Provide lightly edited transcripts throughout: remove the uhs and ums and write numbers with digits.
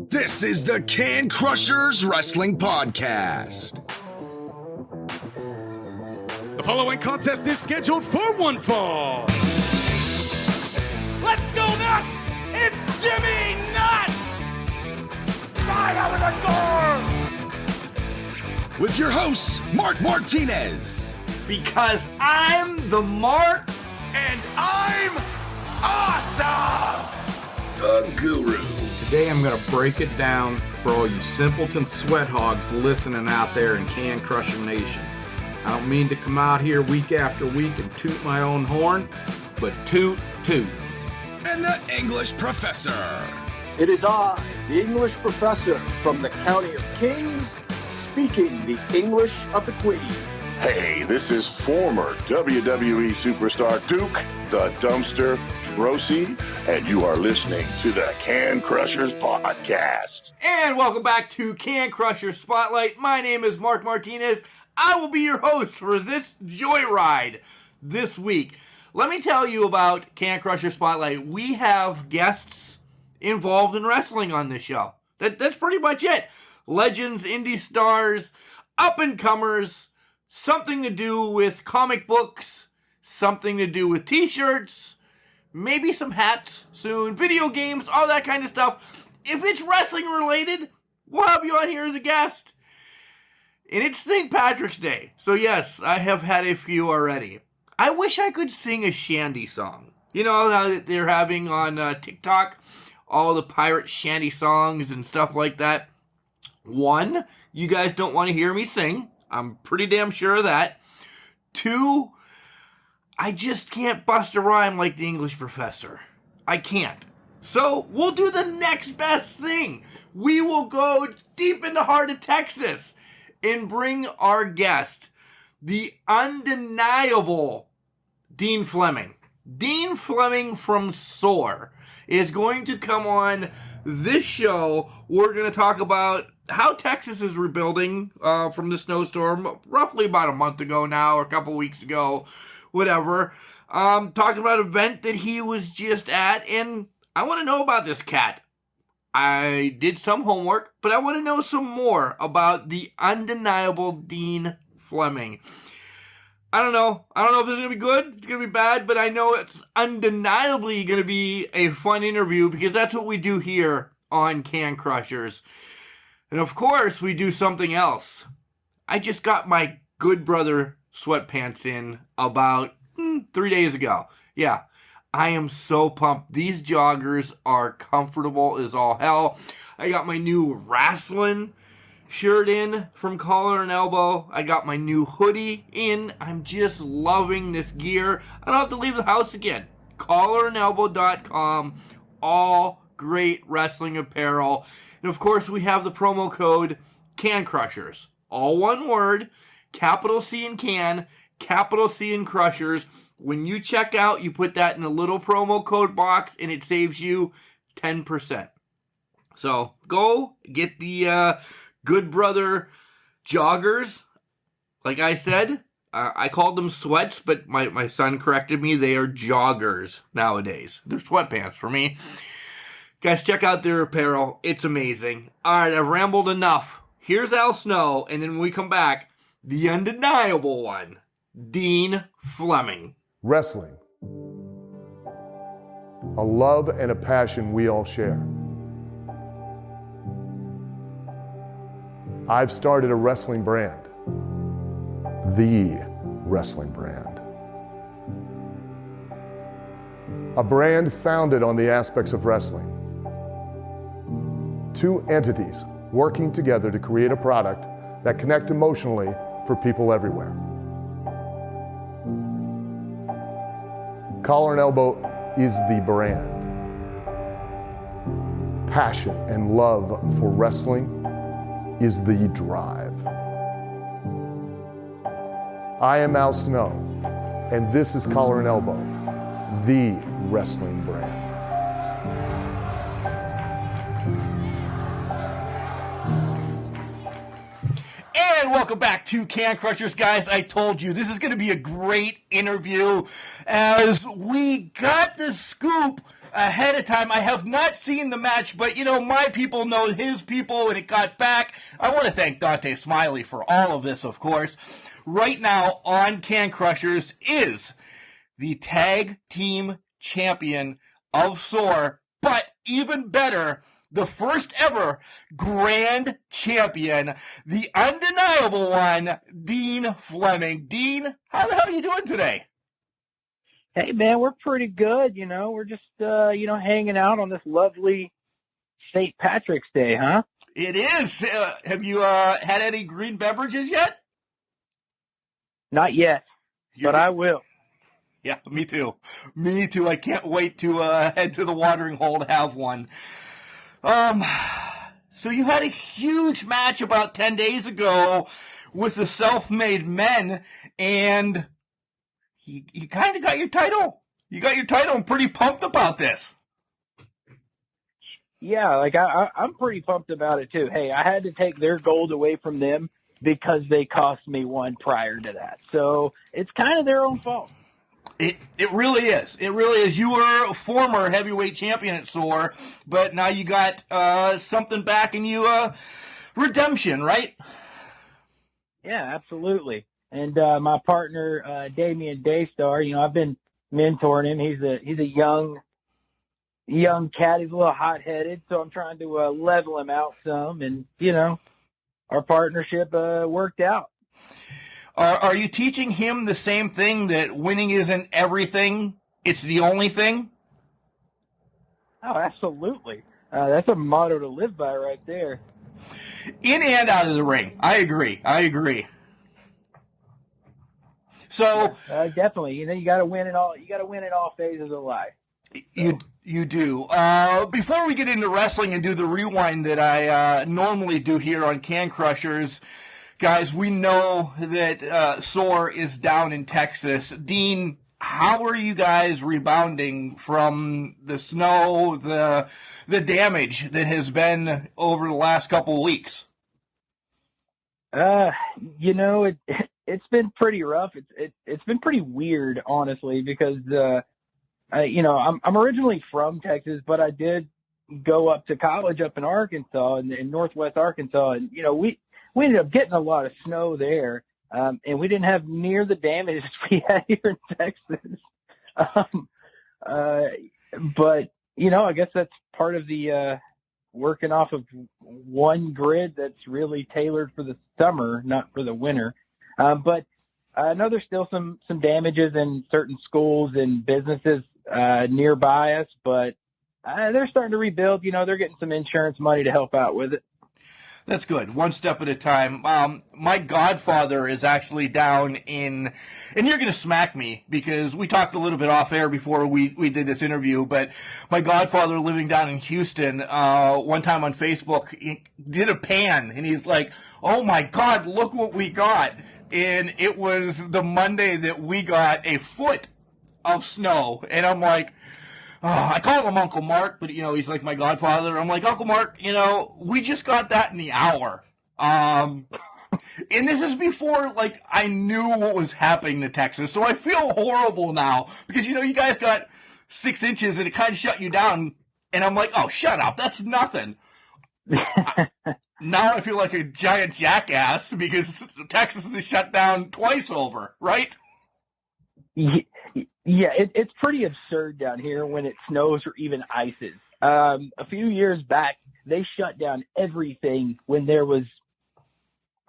This is the Can Crushers Wrestling Podcast. The following contest is scheduled for one fall. Let's go nuts! It's Jimmy Nuts! Right out of the door! With your hosts, Mark Martinez. Because I'm the Mark, and I'm awesome! The Guru. Today I'm going to break it down for all you simpleton sweat hogs listening out there in Can Crusher Nation. I don't mean to come out here week after week and toot my own horn, but toot. And the English Professor. It is I, the English professor from the County of Kings, speaking the English of the Queen. Hey, this is former WWE superstar Duke, the Dumpster Drosy, and you are listening to the Can Crushers Podcast. And welcome back to Can Crusher Spotlight. My name is Mark Martinez. I will be your host for this joyride this week. Let me tell you about Can Crusher Spotlight. We have guests involved in wrestling on this show. That's pretty much it. Legends, indie stars, up-and-comers, something to do with comic books, something to do with t-shirts, maybe some hats soon, video games, all that kind of stuff. If it's wrestling related, we'll have you on here as a guest. And it's St. Patrick's Day. So yes, I have had a few already. I wish I could sing a shanty song. You know how they're having on TikTok, all the pirate shanty songs and stuff like that. One, you guys don't want to hear me sing. I'm pretty damn sure of that. Two, I just can't bust a rhyme like the English professor. I can't. So we'll do the next best thing. We will go deep in the heart of Texas and bring our guest, the undeniable Dean Fleming. Dean Fleming from SOAR is going to come on this show. We're going to talk about how Texas is rebuilding from the snowstorm roughly about a month ago now, or a couple weeks ago, whatever. Talking about an event that he was just at, and I want to know about this cat. I did some homework, but I want to know some more about the undeniable Dean Fleming. I don't know if it's going to be good, it's going to be bad, but I know it's undeniably going to be a fun interview because that's what we do here on Can Crushers. And of course, we do something else. I just got my good brother sweatpants in about 3 days ago. Yeah, I am so pumped. These joggers are comfortable as all hell. I got my new wrestling shirt in from Collar and Elbow. I got my new hoodie in. I'm just loving this gear. I don't have to leave the house again. collarandelbow.com. All great wrestling apparel. And of course, we have the promo code Can Crushers. All one word, capital C in Can, capital C in Crushers. When you check out, you put that in a little promo code box and it saves you 10%. So go get the Good Brother joggers. Like I said, I called them sweats, but my son corrected me. They are joggers nowadays. They're sweatpants for me. Guys, check out their apparel. It's amazing. All right, I've rambled enough. Here's Al Snow, and then when we come back, the undeniable one, Dean Fleming. Wrestling. A love and a passion we all share. I've started a wrestling brand. The wrestling brand. A brand founded on the aspects of wrestling. Two entities working together to create a product that connect emotionally for people everywhere. Collar and Elbow is the brand. Passion and love for wrestling is the drive. I am Al Snow, and this is Collar and Elbow, the wrestling brand. And welcome back to Can Crushers, guys. I told you this is going to be a great interview as we got the scoop ahead of time. I have not seen the match, but, my people know his people, and it got back. I want to thank Dante Smiley for all of this, of course. Right now on Can Crushers is the tag team champion of SOAR, but even better, the first ever grand champion, the undeniable one, Dean Fleming. Dean, how the hell are you doing today? Hey, man, we're pretty good. We're just, hanging out on this lovely St. Patrick's Day, huh? It is. Have you had any green beverages yet? Not yet, but I will. Yeah, me too. Me too. I can't wait to head to the watering hole to have one. So you had a huge match about 10 days ago with the Self-Made Men, and you kind of got your title. You got your title. I'm pretty pumped about this. Yeah, I'm pretty pumped about it too. Hey, I had to take their gold away from them because they cost me one prior to that. So it's kind of their own fault. It really is. It really is. You were a former heavyweight champion at SOAR, but now you got something back in you, redemption, right? Yeah, absolutely. And my partner, Damian Daystar, I've been mentoring him. He's a young cat. He's a little hot-headed, so I'm trying to level him out some. And, our partnership worked out. Are you teaching him the same thing, that winning isn't everything, it's the only thing? Oh, absolutely. That's a motto to live by right there. In and out of the ring. I agree. So definitely, you got to win in all. You got to win in all phases of life. So. You do. Before we get into wrestling and do the rewind that I normally do here on Can Crushers, guys, we know that SOAR is down in Texas. Dean, how are you guys rebounding from the snow, the damage that has been over the last couple of weeks? It's been pretty rough. It's been pretty weird, honestly, because I'm originally from Texas, but I did go up to college up in Arkansas, in Northwest Arkansas, and we ended up getting a lot of snow there, and we didn't have near the damage we had here in Texas. But I guess that's part of the working off of one grid that's really tailored for the summer, not for the winter. But I know there's still some damages in certain schools and businesses nearby us, but they're starting to rebuild. They're getting some insurance money to help out with it. That's good. One step at a time. My godfather is actually down in, and you're going to smack me because we talked a little bit off air before we did this interview, but my godfather living down in Houston, one time on Facebook, he did a pan, and he's like, oh my God, look what we got. And it was the Monday that we got a foot of snow. And I'm like, I call him Uncle Mark, but, he's like my godfather. I'm like, Uncle Mark, we just got that in the hour. And this is before, I knew what was happening to Texas. So I feel horrible now because, you guys got 6 inches and it kind of shut you down. And I'm like, oh, shut up. That's nothing. Now I feel like a giant jackass because Texas is shut down twice over, right? Yeah, it's pretty absurd down here when it snows or even ices. A few years back, they shut down everything when there was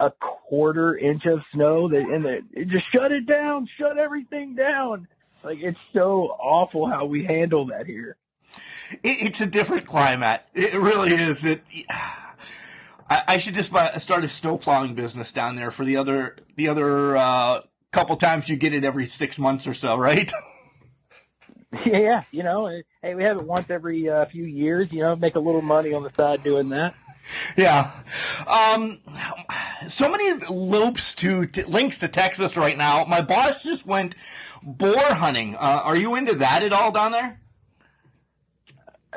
a quarter inch of snow. It just shut it down, shut everything down. It's so awful how we handle that here. It's a different climate. It really is. I should just start a snow plowing business down there for the other couple times you get it every 6 months or so, right? Yeah, hey, we have it once every few years, make a little money on the side doing that. Yeah. So many loops links to Texas right now. My boss just went boar hunting. Are you into that at all down there?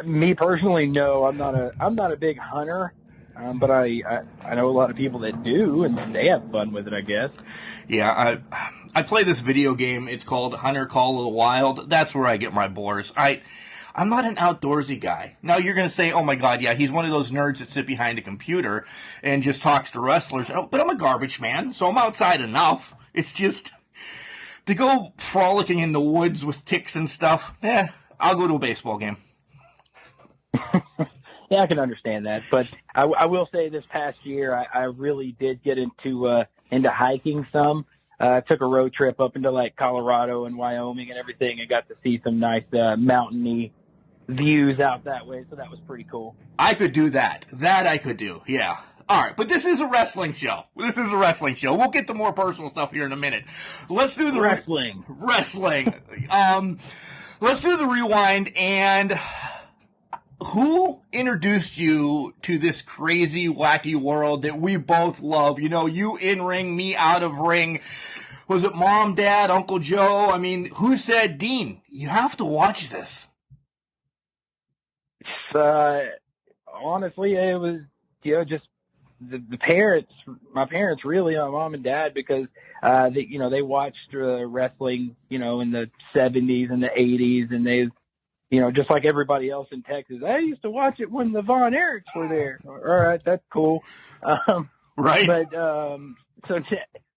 Me personally, no. I'm not a big hunter. But I know a lot of people that do, and they have fun with it, I guess. Yeah, I play this video game. It's called Hunter Call of the Wild. That's where I get my boars. I I'm not an outdoorsy guy. Now you're going to say, oh my God, yeah, he's one of those nerds that sit behind a computer and just talks to wrestlers. Oh, but I'm a garbage man, so I'm outside enough. It's just, to go frolicking in the woods with ticks and stuff, I'll go to a baseball game. Yeah, I can understand that. But I will say this past year, I really did get into hiking some. Took a road trip up into like Colorado and Wyoming and everything, and got to see some nice mountainy views out that way. So that was pretty cool. I could do that. That I could do. Yeah. All right, but this is a wrestling show. We'll get to more personal stuff here in a minute. Let's do the wrestling. Let's do the rewind. And who introduced you to this crazy, wacky world that we both love? You know, you in ring, me out of ring. Was it Mom, Dad, Uncle Joe? I mean, who said, Dean, you have to watch this? Honestly, it was, just the parents, my parents really, my mom and dad, because, they watched wrestling, in the 70s and the 80s, and they, just like everybody else in Texas, I used to watch it when the Von Erichs were there. All right, that's cool. Right. But so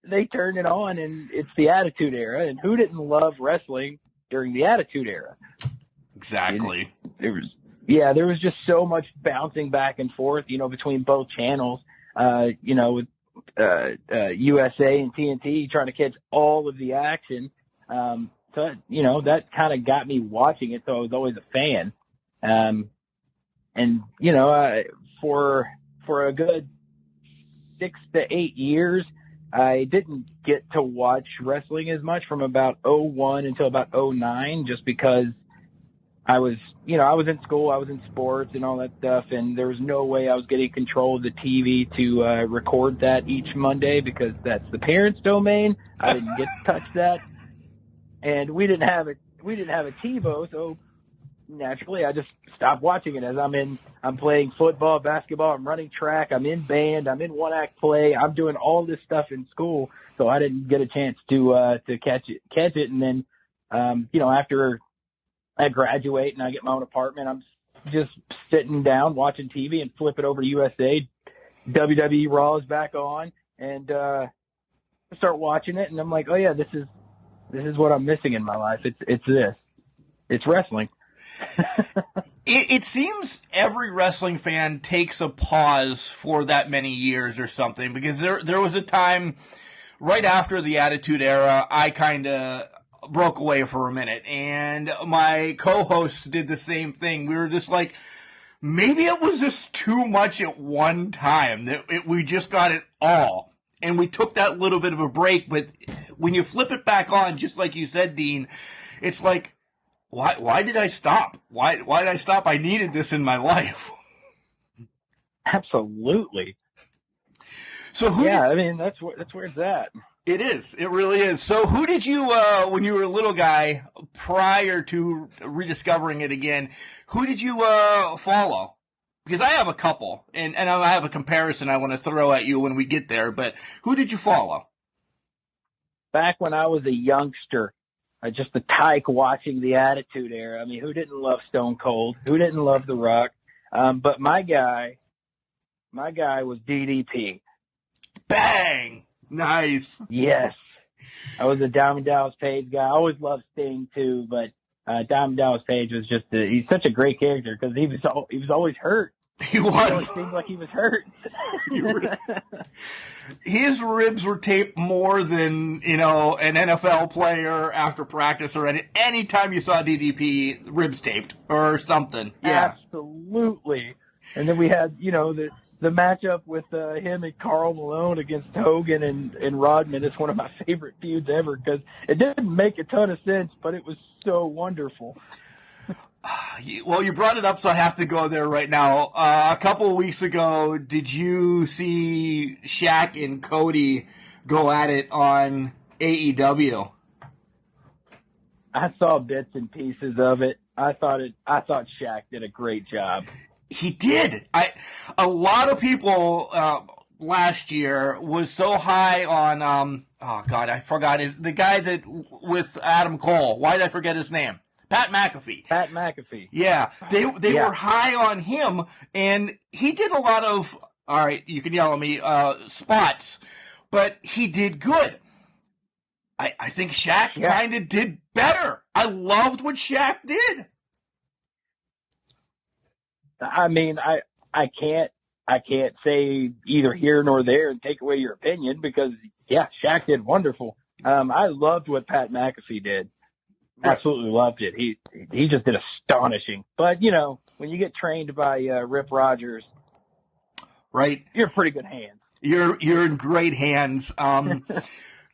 they turned it on, and it's the Attitude Era, and who didn't love wrestling during the Attitude Era? Exactly. There was just so much bouncing back and forth, between both channels, with USA and TNT trying to catch all of the action. So, that kind of got me watching it. So I was always a fan. For a good 6 to 8 years, I didn't get to watch wrestling as much from about 2001 until about 2009, just because I was in school, I was in sports and all that stuff, and there was no way I was getting control of the TV to record that each Monday, because that's the parents' domain. I didn't get to touch that. And we didn't have a TiVo, so naturally I just stopped watching it. As I'm playing football, basketball, I'm running track, I'm in band, I'm in one act play, I'm doing all this stuff in school, so I didn't get a chance to catch it. And then after I graduate and I get my own apartment, I'm just sitting down watching TV and flip it over to USA. WWE Raw is back on, and I start watching it, and I'm like, oh yeah, this is what I'm missing in my life. It's wrestling. It seems every wrestling fan takes a pause for that many years or something, because there was a time right after the Attitude Era, I kind of broke away for a minute, and my co-hosts did the same thing. We were just like, maybe it was just too much at one time, that we just got it all. And we took that little bit of a break, but when you flip it back on, just like you said, Dean, it's like, why did I stop? Why did I stop? I needed this in my life. Absolutely. So that's where it's at. It is. It really is. So who did you, when you were a little guy, prior to rediscovering it again, who did you follow? Because I have a couple, and I have a comparison I want to throw at you when we get there, but who did you follow? Back when I was a youngster, just a tyke watching the Attitude Era. I mean, who didn't love Stone Cold? Who didn't love The Rock? But my guy was DDP. Bang! Nice. Yes. I was a Diamond Dallas Page guy. I always loved Sting too, but Diamond Dallas Page was just he's such a great character, because he was always hurt. He was. It seemed like he was hurt. His ribs were taped more than, an NFL player after practice, or any time you saw DDP, ribs taped or something. Yeah. Absolutely. And then we had, the matchup with him and Karl Malone against Hogan and Rodman is one of my favorite feuds ever, because it didn't make a ton of sense, but it was so wonderful. Well, you brought it up, so I have to go there right now. A couple of weeks ago, did you see Shaq and Cody go at it on AEW? I saw bits and pieces of it. I thought Shaq did a great job. He did. A lot of people last year was so high on I forgot it. The guy that with Adam Cole. Why did I forget his name? Pat McAfee. Pat McAfee. Yeah, they were high on him, and he did a lot of, all right, you can yell at me, spots, but he did good. I think Shaq kind of did better. I loved what Shaq did. I mean, I can't say either here nor there and take away your opinion because, Shaq did wonderful. I loved what Pat McAfee did. Absolutely loved it. He just did astonishing. But, when you get trained by Rip Rogers, right, you're in pretty good hands. You're in great hands.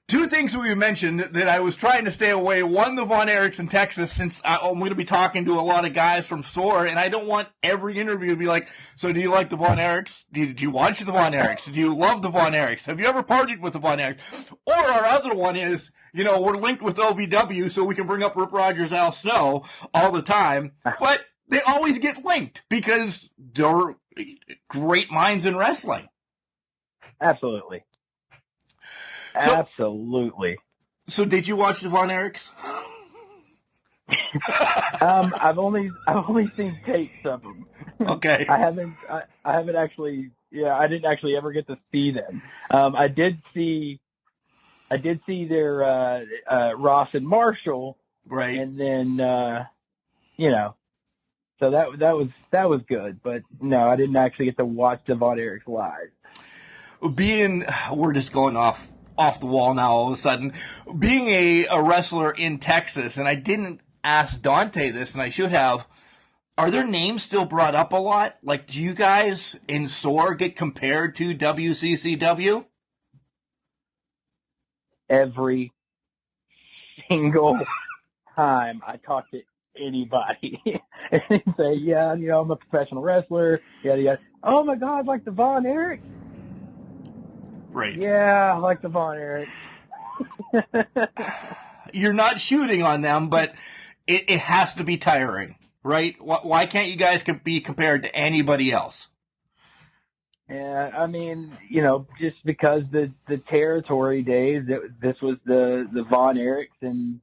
Two things we mentioned that I was trying to stay away. One, the Von Erichs in Texas, since I'm going to be talking to a lot of guys from SOAR, and I don't want every interview to be like, so do you like the Von Erichs? Did you watch the Von Erichs? Do you love the Von Erichs? Have you ever partied with the Von Erichs? Or our other one is, we're linked with OVW, so we can bring up Rip Rogers, Al Snow all the time, but they always get linked because they're great minds in wrestling. Absolutely. Absolutely. So did you watch the Von Erichs? I've only seen tapes of them. Okay. I haven't actually. Yeah, I didn't actually ever get to see them. I did see their Ross and Marshall. Right. And then so that was good. But no, I didn't actually get to watch the Von Erichs live. We're just going off the wall now all of a sudden. Being a wrestler in Texas, and I didn't ask Dante this, and I should have, are their names still brought up a lot? Like, do you guys in SOAR get compared to WCCW? Every single time I talk to anybody and they say, yeah, I'm a professional wrestler. Yeah. Oh my God, like the Von Erichs. Right. Yeah, I like the Von Erichs. You're not shooting on them, but it has to be tiring, right? Why can't you guys be compared to anybody else? Yeah, I mean, just because the territory days, this was the Von Erichs and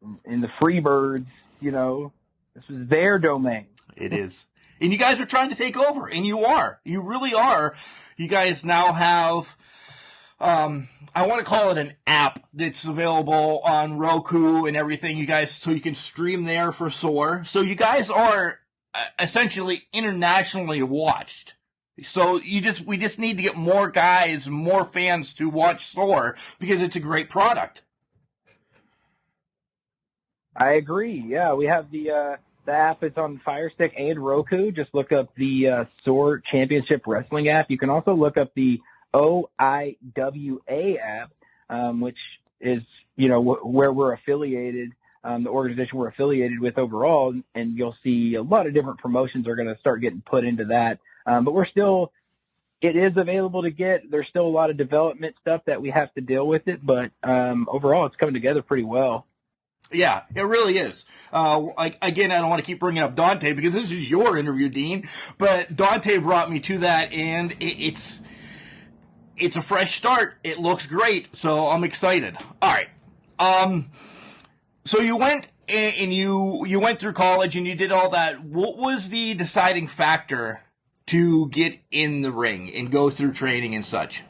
the Freebirds, this was their domain. It is. And you guys are trying to take over, and you are. You really are. You guys now have, I want to call it an app that's available on Roku and everything. You guys, so you can stream there for SOAR. So you guys are essentially internationally watched. So we just need to get more guys, more fans to watch SOAR because it's a great product. I agree. Yeah, we have the app. It's on Fire Stick and Roku. Just look up the SOAR Championship Wrestling app. You can also look up the OIWA app, which is, where we're affiliated, the organization we're affiliated with overall, and you'll see a lot of different promotions are going to start getting put into that. But it is available to get. There's still a lot of development stuff that we have to deal with it, but overall it's coming together pretty well. Yeah, it really is. Again, I don't want to keep bringing up Dante because this is your interview, Dean, but Dante brought me to that, and it's a fresh start. It looks great, so I'm excited. All right. So you went and you went through college and you did all that. What was the deciding factor to get in the ring and go through training and such?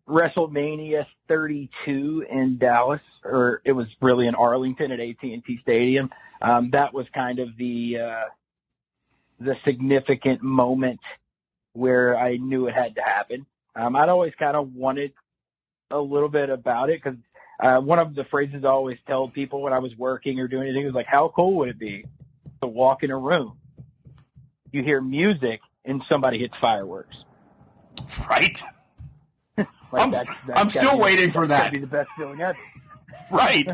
WrestleMania 32 in Dallas, or it was really in Arlington at AT&T Stadium. That was kind of the significant moment where I knew it had to happen. I'd always kind of wanted a little bit about it because one of the phrases I always tell people when I was working or doing anything was like, how cool would it be to walk in a room, you hear music, and somebody hits fireworks? Right. Like I'm still waiting for that. That'd be the best feeling ever. Right.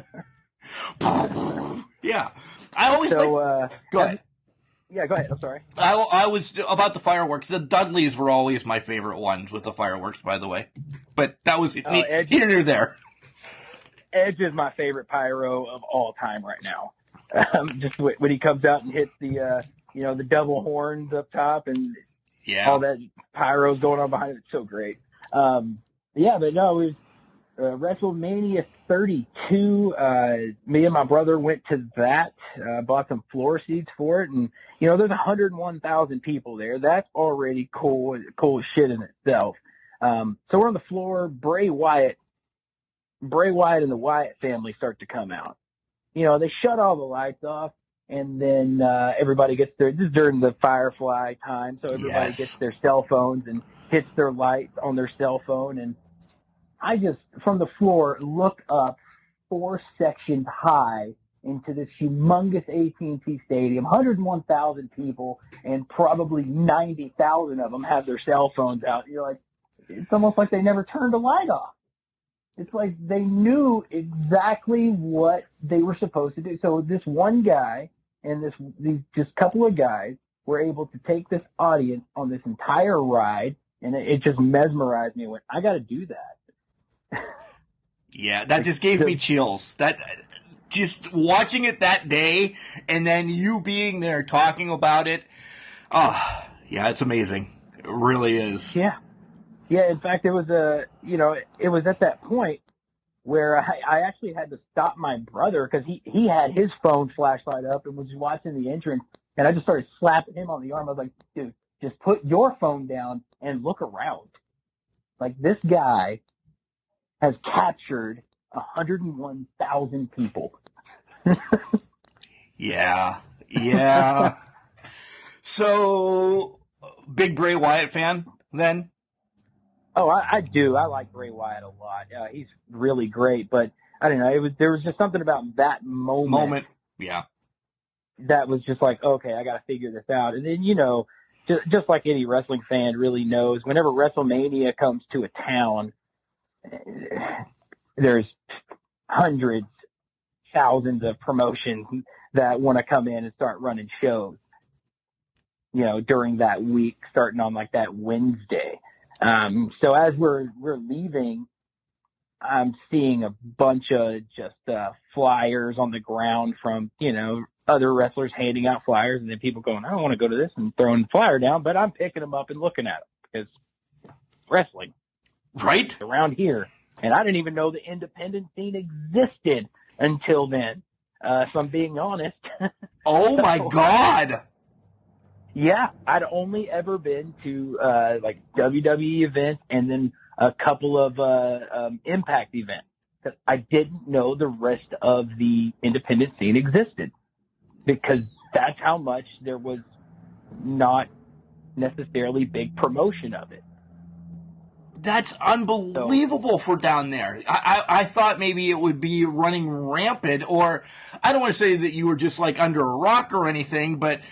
Yeah. I always go ahead. Yeah, go ahead. I'm sorry. I was about the fireworks. The Dudleys were always my favorite ones with the fireworks, by the way. But that was here near there. Edge is my favorite pyro of all time right now. Just when he comes out and hits the the double horns up top and all that pyro's going on behind it. It's so great. But no, WrestleMania 32, me and my brother went to that, bought some floor seats for it. And, there's 101,000 people there. That's already cool shit in itself. So we're on the floor. Bray Wyatt and the Wyatt family start to come out. They shut all the lights off, and then everybody gets this is during the Firefly time, so everybody gets their cell phones and hits their lights on their cell phone. And I just, from the floor, look up 4 sections high into this humongous AT&T Stadium, 101,000 people, and probably 90,000 of them have their cell phones out. You're like, it's almost like they never turned a light off. It's like they knew exactly what they were supposed to do. So this one guy and these just couple of guys were able to take this audience on this entire ride, and it just mesmerized me. I went, I got to do that. Yeah, that just gave me chills. That just watching it that day, and then you being there talking about it. Oh, yeah, it's amazing. It really is. Yeah. Yeah, in fact, it was it was at that point where I actually had to stop my brother because he had his phone flashlight up and was watching the entrance, and I just started slapping him on the arm. I was like, dude, just put your phone down and look around. Like, this guy has captured 101,000 people. Yeah. So, big Bray Wyatt fan then? Oh, I do. I like Bray Wyatt a lot. He's really great, but I don't know. There was just something about that moment. Yeah. That was just like, okay, I got to figure this out. And then, just like any wrestling fan really knows, whenever WrestleMania comes to a town, there's hundreds, thousands of promotions that want to come in and start running shows, during that week, starting on like that Wednesday. So as we're leaving, I'm seeing a bunch of just flyers on the ground from, other wrestlers handing out flyers, and then people going, I don't want to go to this, and throwing the flyer down, but I'm picking them up and looking at them because wrestling. Right? Around here. And I didn't even know the independent scene existed until then. If I'm being honest. Oh my God. Yeah, I'd only ever been to like WWE events and then a couple of Impact events. I didn't know the rest of the independent scene existed because that's how much there was not necessarily big promotion of it. That's unbelievable for down there. I thought maybe it would be running rampant, or I don't want to say that you were just like under a rock or anything, but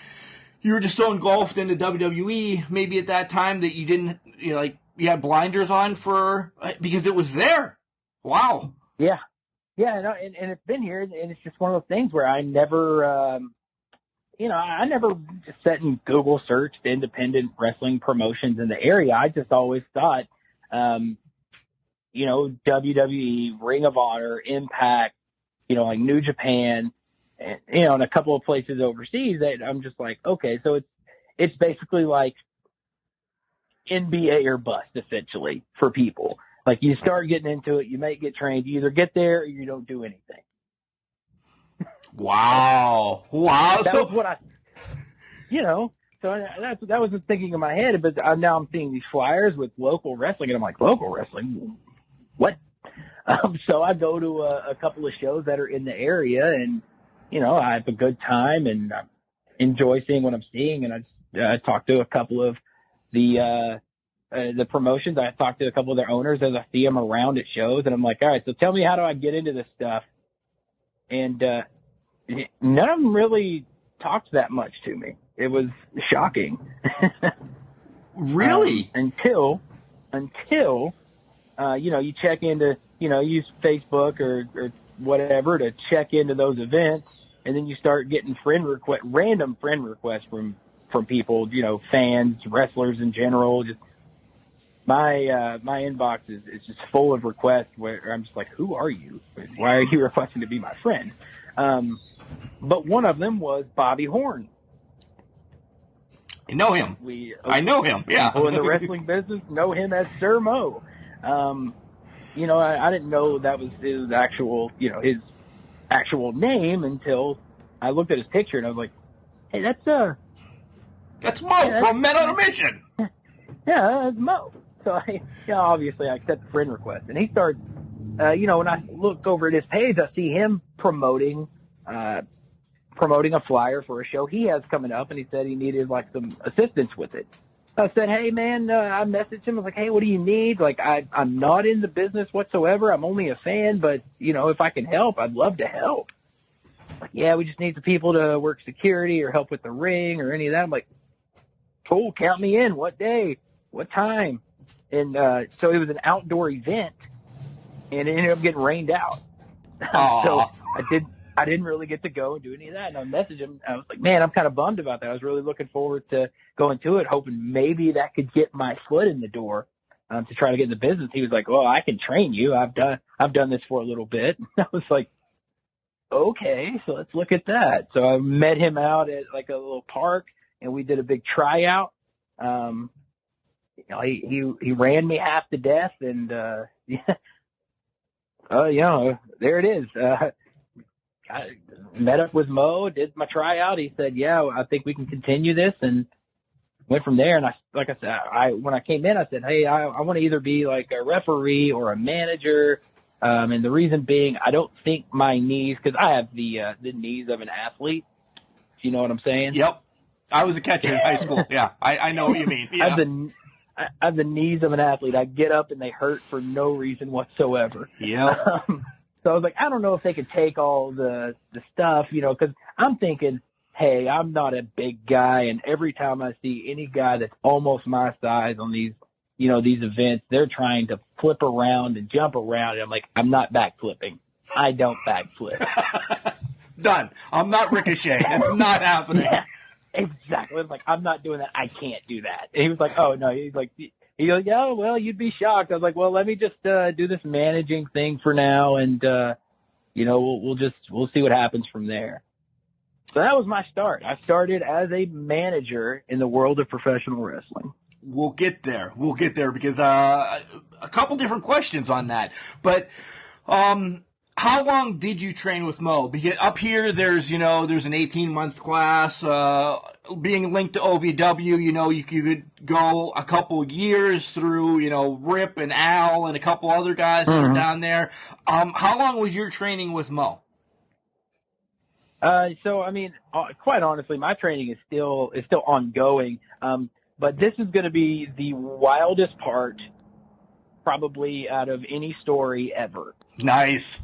you were just so engulfed into WWE maybe at that time that you didn't, you had blinders on because it was there. Wow. Yeah. Yeah. No, and it's been here, and it's just one of those things where I never, I never just sat and Google searched independent wrestling promotions in the area. I just always thought, WWE, Ring of Honor, Impact, like New Japan, and, and a couple of places overseas that I'm just like, okay, so it's basically like NBA or bust essentially for people. Like, you start getting into it, you might get trained, you either get there or you don't do anything. Wow. That was what so that was the thinking in my head, but now I'm seeing these flyers with local wrestling, and I'm like, local wrestling? What? So I go to a couple of shows that are in the area, and, I have a good time, and I enjoy seeing what I'm seeing, and I talk to a couple of the promotions. I talk to a couple of their owners as I see them around at shows, and I'm like, all right, so tell me, how do I get into this stuff? And none of them really talked that much to me. It was shocking. Really? Until you check into, use Facebook or whatever to check into those events, and then you start getting random friend requests from people, fans, wrestlers in general. Just my inbox is just full of requests where I'm just like, who are you? Why are you requesting to be my friend? But one of them was Bobby Horn. I know him. I know him. Yeah. People in the wrestling business know him as Sir Mo. you know, I didn't know that was his actual, you know, his actual name until I looked at his picture and I was like, hey, that's Mo from Men on a Mission. Yeah, that's Mo. So obviously I accept the friend request, and he starts, you know, when I look over at his page, I see him promoting a flyer for a show he has coming up, and he said he needed like some assistance with it. I said, hey man, I messaged him. I was like, hey, what do you need? Like, I'm not in the business whatsoever. I'm only a fan, but you know, if I can help, I'd love to help. Like, yeah, we just need some people to work security or help with the ring or any of that. I'm like, cool, count me in. What day? What time? And so it was an outdoor event, and it ended up getting rained out. So I didn't really get to go and do any of that. And I messaged him. I was like, man, I'm kind of bummed about that. I was really looking forward to going to it, hoping maybe that could get my foot in the door to try to get in the business. He was like, well, I can train you. I've done this for a little bit. And I was like, okay, so let's look at that. So I met him out at like a little park, and we did a big tryout. You know, he ran me half to death, and you know, there it is. I met up with Mo, did my tryout. He said, yeah, I think we can continue this, and went from there. And like I said, when I came in, I said, hey, I want to either be like a referee or a manager. And the reason being, I don't think my knees, because I have the knees of an athlete. Do you know what I'm saying? Yep. I was a catcher in high school. Yeah, I know what you mean. Yeah. I have the knees of an athlete. I get up and they hurt for no reason whatsoever. Yeah. So I was like, I don't know if they could take all the stuff, you know, because I'm thinking, hey, I'm not a big guy, and every time I see any guy that's almost my size on these, you know, these events, they're trying to flip around and jump around, and I'm like, I'm not backflipping. I don't backflip. Done. I'm not Ricochet. It's not happening. Yeah, exactly. I'm like, I'm not doing that. I can't do that. And he was like, oh no. He's like, he goes, yeah, well, you'd be shocked. I was like, well, let me just do this managing thing for now, and you know, we'll see what happens from there. So that was my start. I started as a manager in the world of professional wrestling. We'll get there. Because a couple different questions on that. But how long did you train with Mo? Because up here, there's an 18-month class. Being linked to OVW, you know, you could go a couple years through, you know, Rip and Al and a couple other guys that are down there. How long was your training with Mo? So, I mean, quite honestly, my training is still ongoing. But this is going to be the wildest part, probably out of any story ever. Nice.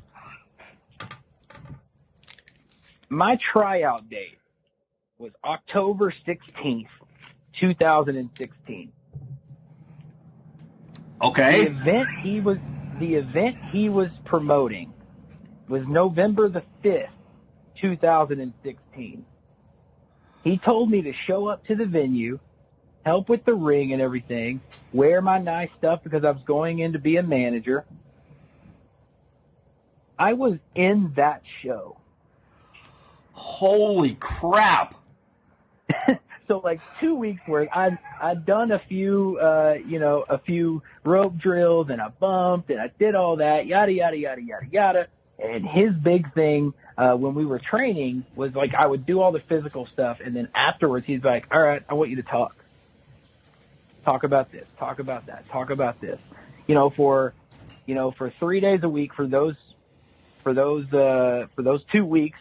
My tryout date was October 16th, 2016. Okay. The event he was promoting was November the 5th, 2016. He told me to show up to the venue, help with the ring and everything, wear my nice stuff because I was going in to be a manager. I was in that show. Holy crap. So like 2 weeks worth, I'd done a few rope drills, and I bumped and I did all that, yada, yada, yada, yada, yada. And his big thing when we were training was like I would do all the physical stuff, and then afterwards he's like, all right, I want you to talk. Talk about this, talk about that, talk about this. For 3 days a week for those 2 weeks,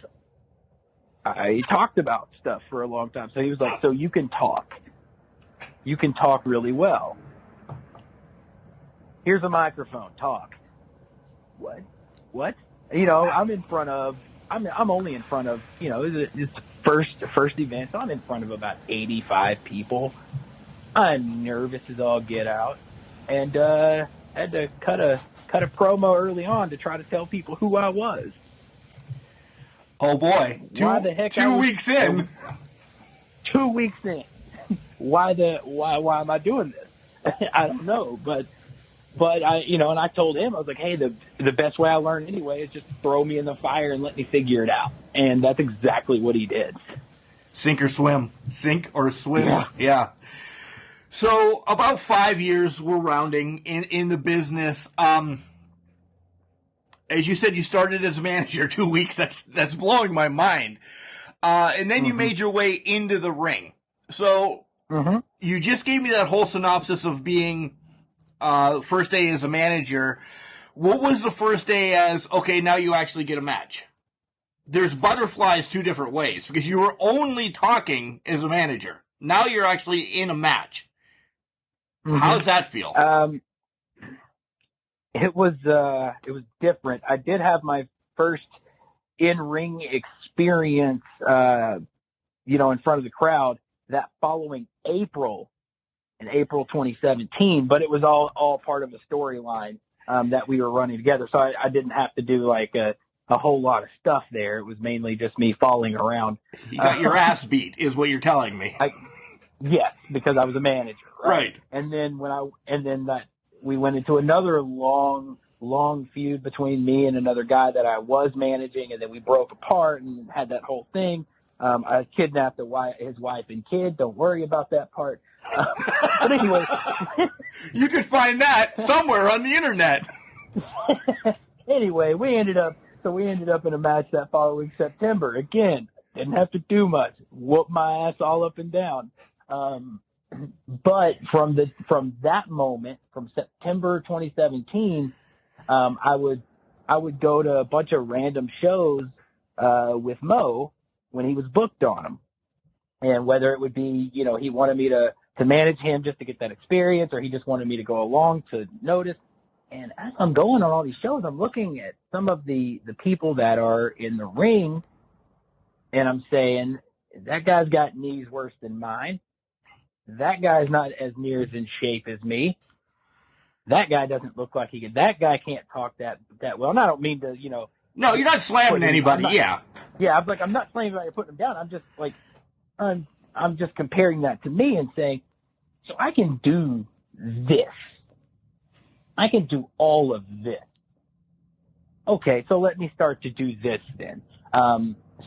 I talked about stuff for a long time. So he was like, so you can talk really well. Here's a microphone, talk. What? I'm only in front of, it's first event. So I'm in front of about 85 people. I'm nervous as all get out, and had to cut a promo early on to try to tell people who I was. Oh boy! Two weeks in. 2 weeks in. Why am I doing this? I don't know, but I, and I told him, I was like, hey, the best way I learn anyway is just throw me in the fire and let me figure it out, and that's exactly what he did. Sink or swim. Yeah. So about 5 years we're rounding in the business. as you said, you started as a manager 2 weeks. That's blowing my mind. And then you made your way into the ring. So you just gave me that whole synopsis of being first day as a manager. What was the first day as, okay, now you actually get a match? There's butterflies two different ways because you were only talking as a manager. Now you're actually in a match. How does that feel? It was different. I did have my first in-ring experience, in front of the crowd that following April, in April 2017, but it was all part of a storyline that we were running together. So I didn't have to do like a whole lot of stuff there. It was mainly just me falling around. You got your ass beat, is what you're telling me. Yes, because I was a manager. Right. And then we went into another long feud between me and another guy that I was managing, and then we broke apart and had that whole thing. I kidnapped his wife and kid. Don't worry about that part. But anyway, you could find that somewhere on the internet. Anyway, we ended up in a match that following September. Again, didn't have to do much. Whooped my ass all up and down. But from that moment, from September 2017, I would go to a bunch of random shows with Mo when he was booked on them, and whether it would be, he wanted me to manage him just to get that experience, or he just wanted me to go along to notice. And as I'm going on all these shows, I'm looking at some of the people that are in the ring, and I'm saying, that guy's got knees worse than mine. That guy's not as near as in shape as me. That guy doesn't look like he can. That guy can't talk that well. And I don't mean to, No, you're not slamming anybody. Yeah, I'm not slamming anybody or putting them down. I'm just like, I'm just comparing that to me and saying, so I can do this. I can do all of this. Okay, so let me start to do this then.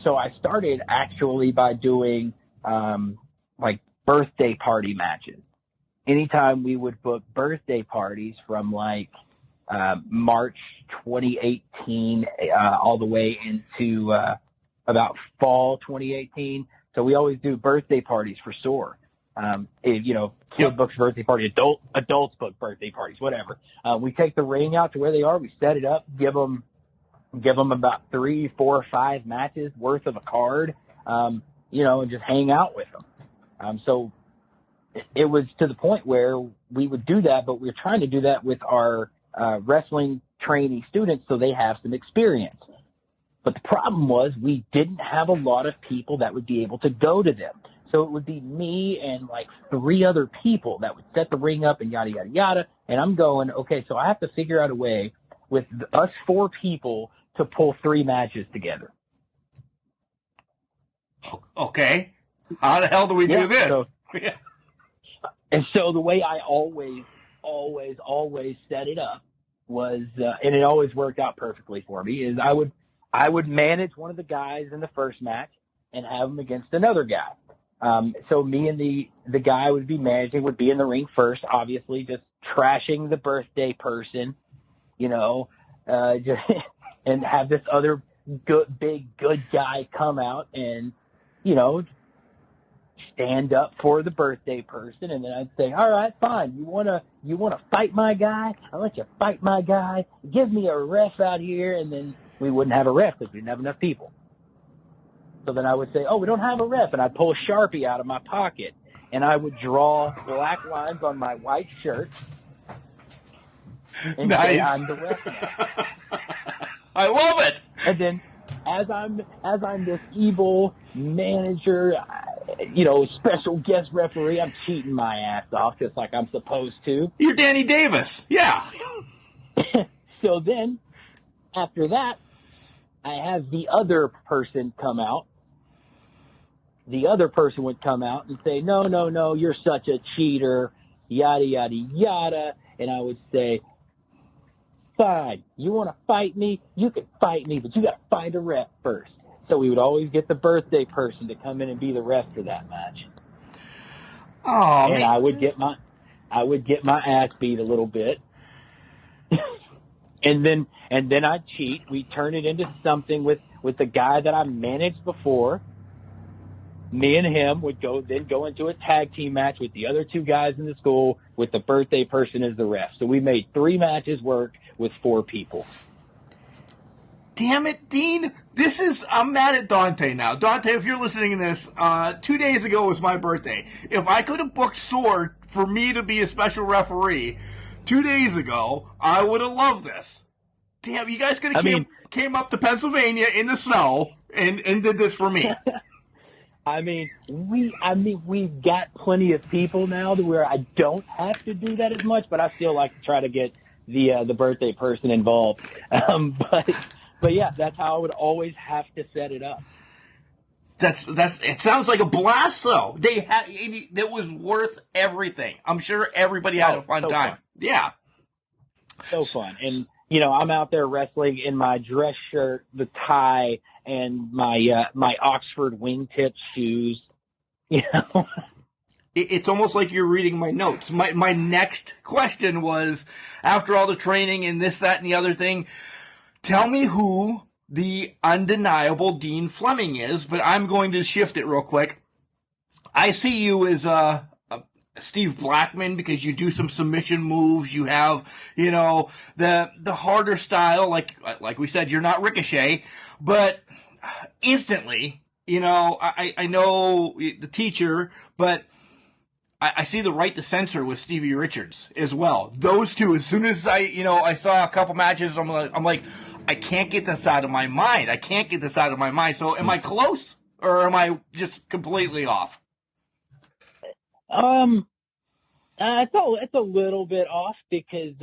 So I started actually by doing like birthday party matches. Anytime we would book birthday parties from like March 2018 all the way into about fall 2018. So we always do birthday parties for SOAR. Kid books birthday party, adults book birthday parties, whatever. We take the ring out to where they are. We set it up, give them about 3, 4, 5 matches worth of a card, and just hang out with them. So it was to the point where we would do that, but we were trying to do that with our wrestling trainee students so they have some experience. But the problem was we didn't have a lot of people that would be able to go to them. So it would be me and like 3 other people that would set the ring up and yada, yada, yada. And I'm going, okay, so I have to figure out a way with us 4 people to pull 3 matches together. Okay. How the hell do we do this? So, and so the way I always set it up was, and it always worked out perfectly for me, is I would manage one of the guys in the first match and have him against another guy. So me and the guy I would be managing would be in the ring first, obviously just trashing the birthday person, and have this other big good guy come out and, stand up for the birthday person. And then I'd say, all right, fine. You want to fight my guy? I'll let you fight my guy. Give me a ref out here. And then we wouldn't have a ref because we didn't have enough people. So then I would say, oh, we don't have a ref. And I'd pull a Sharpie out of my pocket and I would draw black lines on my white shirt. And nice. say I'm the ref now. I love it. And then as I'm this evil manager, special guest referee, I'm cheating my ass off just like I'm supposed to. You're Danny Davis. Yeah. So then after that, I have the other person come out. The other person would come out and say, no, you're such a cheater, yada, yada, yada. And I would say, fine, you want to fight me? You can fight me, but you got to find a ref first. So we would always get the birthday person to come in and be the ref for that match. Oh, and man. I would get my ass beat a little bit. And then I'd cheat. We turn it into something with the guy that I managed before. Me and him would go into a tag team match with the other two guys in the school with the birthday person as the ref. So we made 3 matches work with 4 people. Damn it, Dean. I'm mad at Dante now. Dante, if you're listening to this, 2 days ago was my birthday. If I could have booked SOAR for me to be a special referee 2 days ago, I would have loved this. Damn, you guys could have came up to Pennsylvania in the snow and did this for me. We've got plenty of people now to where I don't have to do that as much, but I still like to try to get the birthday person involved. But yeah, that's how I would always have to set it up. It sounds like a blast though. It was worth everything. I'm sure everybody had a fun time. Fun. Yeah. So fun. And I'm out there wrestling in my dress shirt, the tie, and my Oxford wingtip shoes. It's almost like you're reading my notes. My next question was, after all the training and this, that, and the other thing, tell me who the undeniable Dean Fleming is, but I'm going to shift it real quick. I see you as Steve Blackman because you do some submission moves. You have, the harder style, like we said, you're not Ricochet, but instantly, I know the teacher, but I see the right to censor with Stevie Richards as well. Those two, as soon as I saw a couple matches, I'm like, I can't get this out of my mind. So am I close or am I just completely off? It's a little bit off because,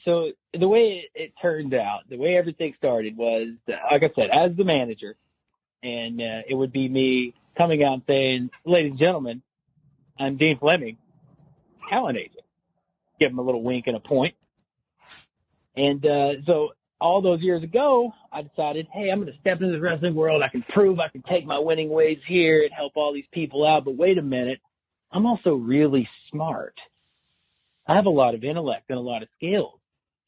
so the way it turned out, the way everything started was, like I said, as the manager, and it would be me coming out and saying, ladies and gentlemen, I'm Dean Fleming, talent agent. Give him a little wink and a point. And so all those years ago, I decided, hey, I'm going to step into the wrestling world. I can prove I can take my winning ways here and help all these people out. But wait a minute, I'm also really smart. I have a lot of intellect and a lot of skills.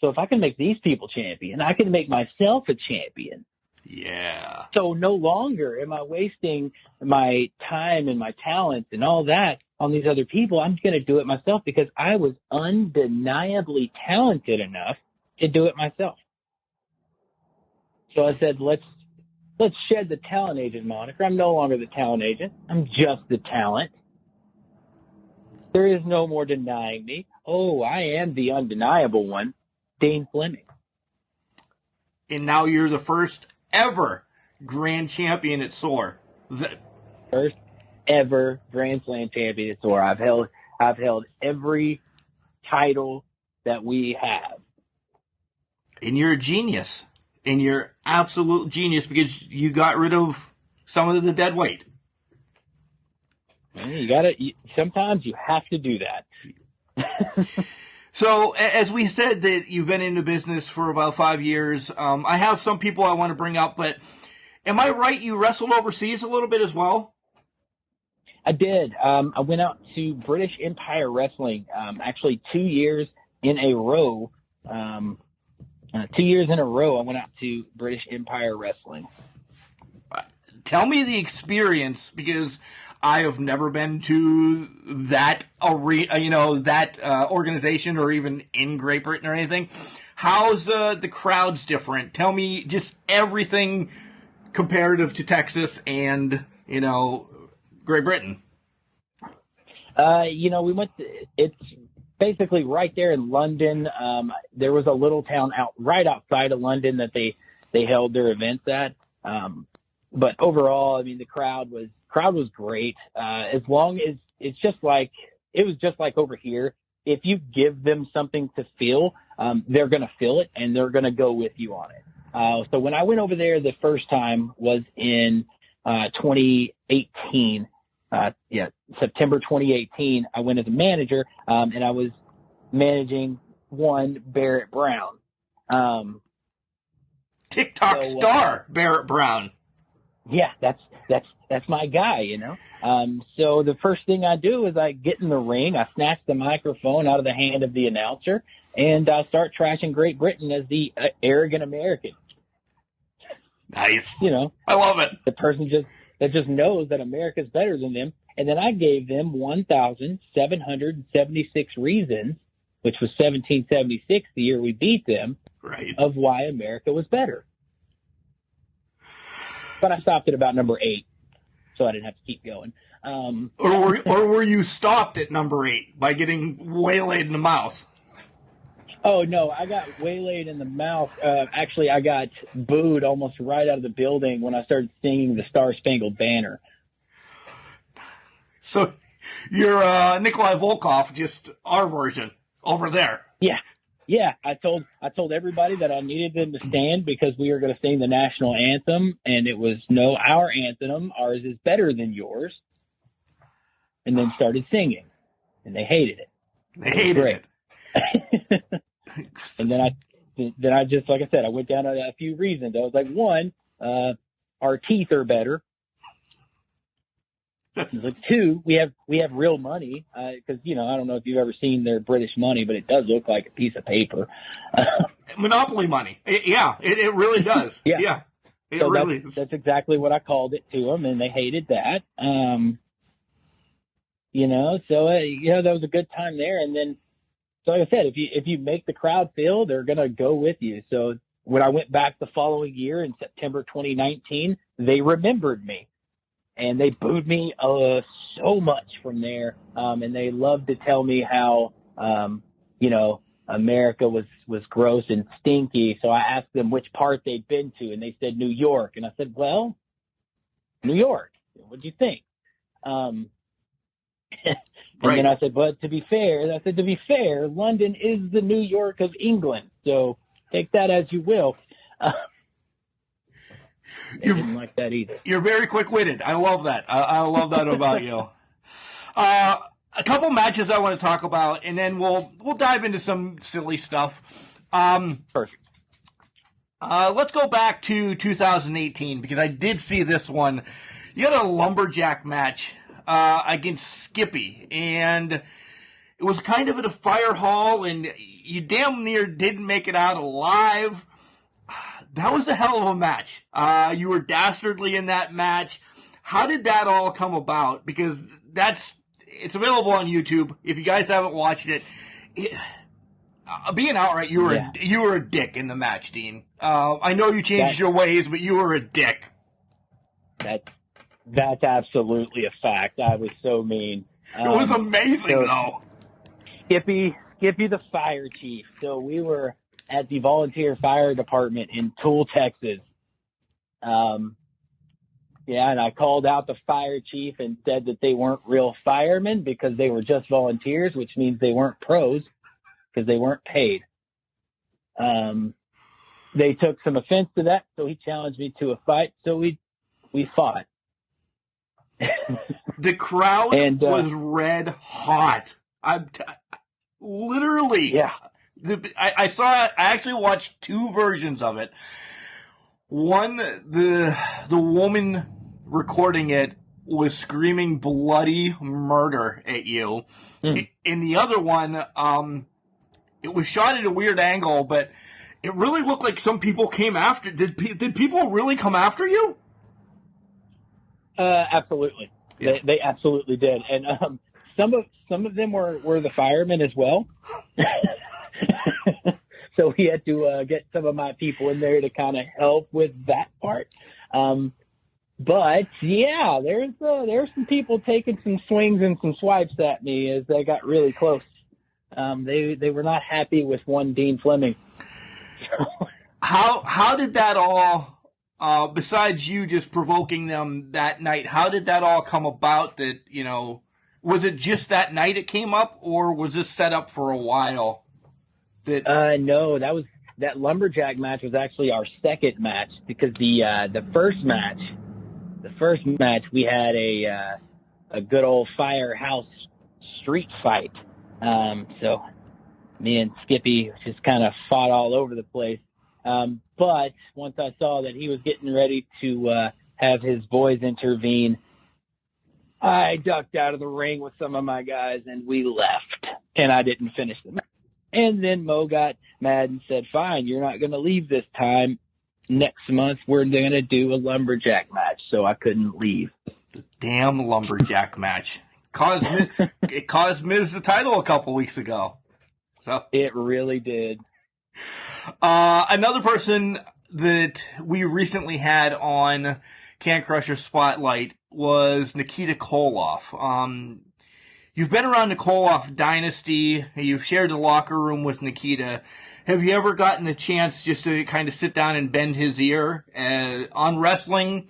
So if I can make these people champion, I can make myself a champion. Yeah. So no longer am I wasting my time and my talent and all that on these other people. I'm going to do it myself because I was undeniably talented enough to do it myself. So I said, let's shed the talent agent moniker. I'm no longer the talent agent. I'm just the talent. There is no more denying me. Oh, I am the undeniable one, Dean Fleming. And now you're the first ever Grand Champion at SOAR. First ever Grand Slam Champion at SOAR. I've held every title that we have. And you're a genius. And you're absolute genius because you got rid of some of the dead weight. Sometimes you have to do that. So, as we said that you've been in the business for about 5 years, I have some people I want to bring up, but am I right you wrestled overseas a little bit as well? I did. I went out to British Empire Wrestling, actually 2 years in a row. 2 years in a row, I went out to British Empire Wrestling. Tell me the experience, because I have never been to that arena, that organization, or even in Great Britain or anything. How's the crowds different? Tell me just everything comparative to Texas and Great Britain. We went. It's basically right there in London. There was a little town right outside of London that they held their events at. But overall, I mean, the crowd was great. As long as it was just like over here. If you give them something to feel, they're going to feel it and they're going to go with you on it. So when I went over there the first time was in 2018. September 2018. I went as a manager, and I was managing one Barrett Brown. TikTok star Barrett Brown. Yeah, that's that's my guy, you know. So the first thing I do is I get in the ring, I snatch the microphone out of the hand of the announcer, and I start trashing Great Britain as the arrogant American. Nice. You know, I love it. the person that just knows that America's better than them. And then I gave them 1,776 reasons, which was 1776, the year we beat them, Right. of why America was better. But I stopped at about number 8, so I didn't have to keep going. Or were you stopped at number 8 by getting waylaid in the mouth? Oh, no, I got waylaid in the mouth. Actually, I got booed almost right out of the building when I started singing the Star-Spangled Banner. So you're Nikolai Volkov, just our version over there. Yeah. I told everybody that I needed them to stand because we were going to sing the national anthem, and it was no, our anthem, ours is better than yours. And then started singing, and they hated it. They hated it. And then I just, like I said, I went down a few reasons. I was like, 1, our teeth are better. It's like 2, we have real money, because I don't know if you've ever seen their British money, but it does look like a piece of paper. Monopoly money. It really does. Yeah. It So really is. that's exactly what I called it to them, and they hated that. So that was a good time there. And then, so like I said, if you make the crowd feel, they're gonna go with you. So when I went back the following year in September 2019, they remembered me. And they booed me so much from there, and they loved to tell me how, America was gross and stinky. So I asked them which part they'd been to, and they said New York. And I said, well, New York. What'd you think? And Right. then I said, but to be fair, London is the New York of England. So take that as you will. They didn't like that either. You're very quick-witted. I love that. I love that about you. A couple matches I want to talk about, and then we'll dive into some silly stuff. Perfect. Let's go back to 2018 because I did see this one. You had a lumberjack match against Skippy, and it was kind of at a fire hall, and you damn near didn't make it out alive. That was a hell of a match. You were dastardly in that match. How did that all come about? Because it's available on YouTube. If you guys haven't watched it, being outright, you were a dick in the match, Dean. I know you changed your ways, but you were a dick. That's absolutely a fact. I was so mean. It was amazing, though. Skippy the fire chief. So we were at the volunteer fire department in Toole, Texas. And I called out the fire chief and said that they weren't real firemen because they were just volunteers, which means they weren't pros because they weren't paid. They took some offense to that, so he challenged me to a fight. So we fought. The crowd was red hot. Literally. Yeah. I actually watched 2 versions of it. One, the woman recording it was screaming bloody murder at you. In the other one, it was shot at a weird angle, but it really looked like some people came after. Did people really come after you? Absolutely. Yeah. They absolutely did. And some of them were the firemen as well. So we had to get some of my people in there to kind of help with that part. But yeah, there's some people taking some swings and some swipes at me as they got really close. They were not happy with one Dean Fleming. How did that all? Besides you just provoking them that night, how did that all come about? That was it just that night it came up, or was this set up for a while? No, that lumberjack match was actually our second match because the first match we had a good old firehouse street fight. So me and Skippy just kind of fought all over the place. But once I saw that he was getting ready to have his boys intervene. I ducked out of the ring with some of my guys, and we left, and I didn't finish the match. And then Mo got mad and said, fine, you're not going to leave this time. Next month, we're going to do a lumberjack match, so I couldn't leave. The damn lumberjack match. It caused Miz the title a couple weeks ago. So it really did. Another person that we recently had on Can Crusher Spotlight was Nikita Koloff. You've been around the Koloff dynasty. You've shared the locker room with Nikita. Have you ever gotten the chance just to kind of sit down and bend his ear on wrestling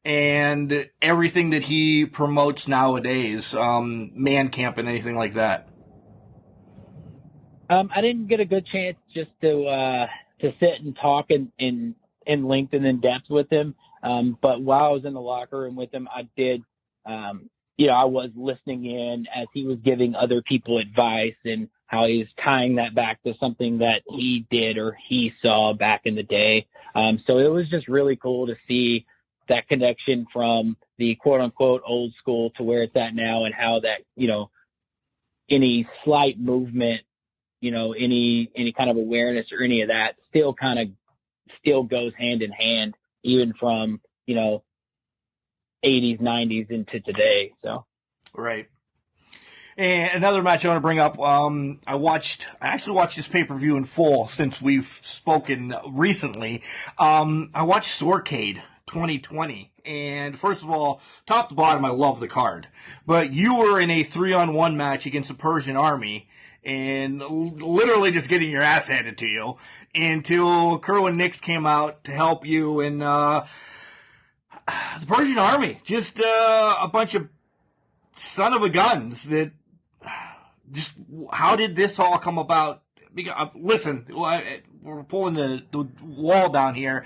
and everything that he promotes nowadays, man camp and anything like that? I didn't get a good chance just to sit and talk in length and in depth with him. But while I was in the locker room with him, I did, I was listening in as he was giving other people advice and how he's tying that back to something that he did or he saw back in the day. So it was just really cool to see that connection from the quote unquote old school to where it's at now, and how that, any slight movement, any kind of awareness or any of that still goes hand in hand, even from, 80s, 90s into today. So. Right. And another match I want to bring up, I actually watched this pay-per-view in full since we've spoken recently. I watched SOARcade 2020. And first of all, top to bottom, I love the card. But you were in a 3-on-1 match against the Persian Army and literally just getting your ass handed to you until Kerwin Nix came out to help you. And the Persian Army, just a bunch of son of a guns that just, how did this all come about? Listen, we're pulling the wall down here.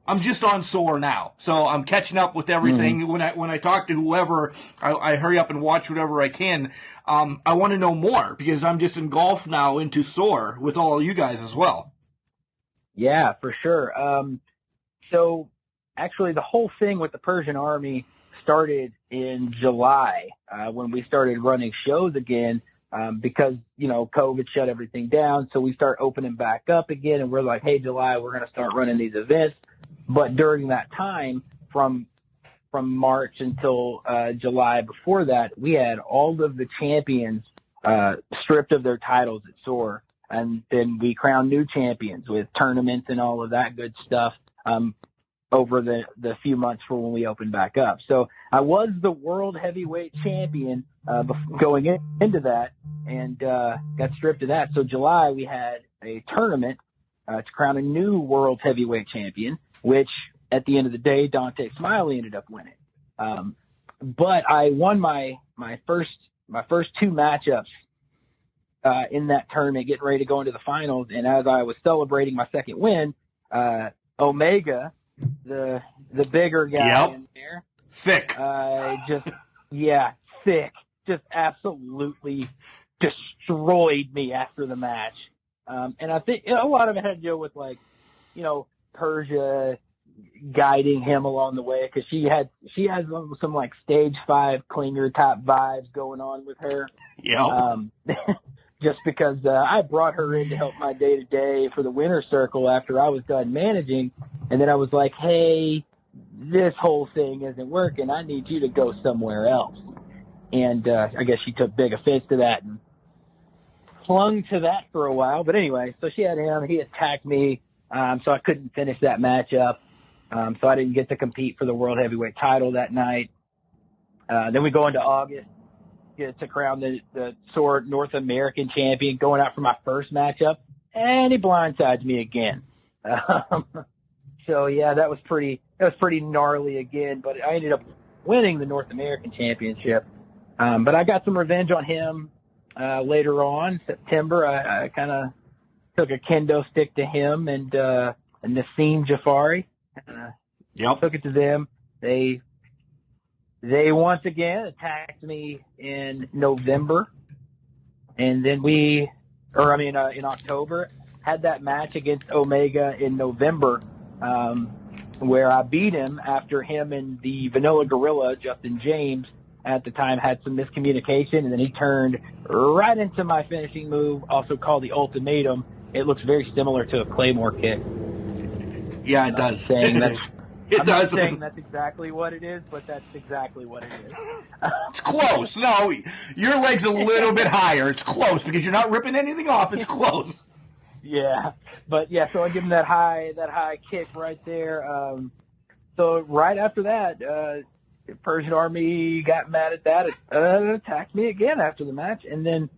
I'm just on SOAR now, so I'm catching up with everything. Mm-hmm. When I talk to whoever, I hurry up and watch whatever I can. I want to know more because I'm just engulfed now into SOAR with all you guys as well. Yeah, for sure. So actually, the whole thing with the Persian Army started in July when we started running shows again because, COVID shut everything down. So we start opening back up again, and we're like, hey, July, we're going to start running these events. But during that time, from March until July before that, we had all of the champions stripped of their titles at SOAR. And then we crowned new champions with tournaments and all of that good stuff over the few months for when we opened back up. So I was the world heavyweight champion going into that, and got stripped of that. So July, we had a tournament to crown a new world heavyweight champion, which at the end of the day, Dante Smiley ended up winning. But I won my first two matchups in that tournament, getting ready to go into the finals. And as I was celebrating my second win, Omega, the bigger guy in there, thick, thick, just absolutely destroyed me after the match. And I think a lot of it had to do with Persia guiding him along the way, because she has some like stage 5 clinger type vibes going on with her. Yeah. Just because I brought her in to help my day to day for the winter circle after I was done managing, and then I was like, hey, this whole thing isn't working. I need you to go somewhere else. And I guess she took big offense to that and clung to that for a while. But anyway, so she had him. He attacked me, so I couldn't finish that matchup. So I didn't get to compete for the world heavyweight title that night. Then we go into August, get to crown the SOAR North American champion, going out for my first matchup, and he blindsides me again. So yeah, that was pretty gnarly again, but I ended up winning the North American championship. But I got some revenge on him later on, September. I kind of took a kendo stick to him and Nassim Jafari. Took it to them. They once again attacked me in November, and then in October, had that match against Omega in November. where I beat him after him and the Vanilla Gorilla, Justin James, at the time had some miscommunication, and then he turned right into my finishing move, also called the Ultimatum. It looks very similar to a Claymore kick. Yeah, it does. Saying that, It I'm does. not saying that's exactly what it is, but that's exactly what it is. It's close. No, your leg's a little bit higher. It's close because you're not ripping anything off. It's close. Yeah, but yeah, so I give him that high kick right there. So right after that, the Persian Army got mad at that, attacked me again after the match, and then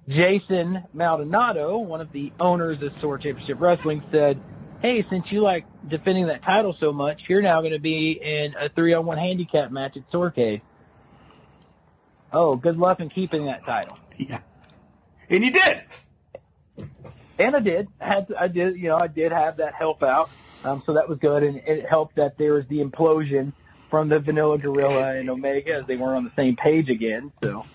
Jason Maldonado, one of the owners of SOAR Championship Wrestling, said, "Hey, since you like defending that title so much, you're now going to be in a 3-on-1 handicap match at SOARcade." Oh, good luck in keeping that title. Yeah, and you did. And I did. I did have that help out. So that was good, and it helped that there was the implosion from the Vanilla Gorilla and Omega as they weren't on the same page again. So,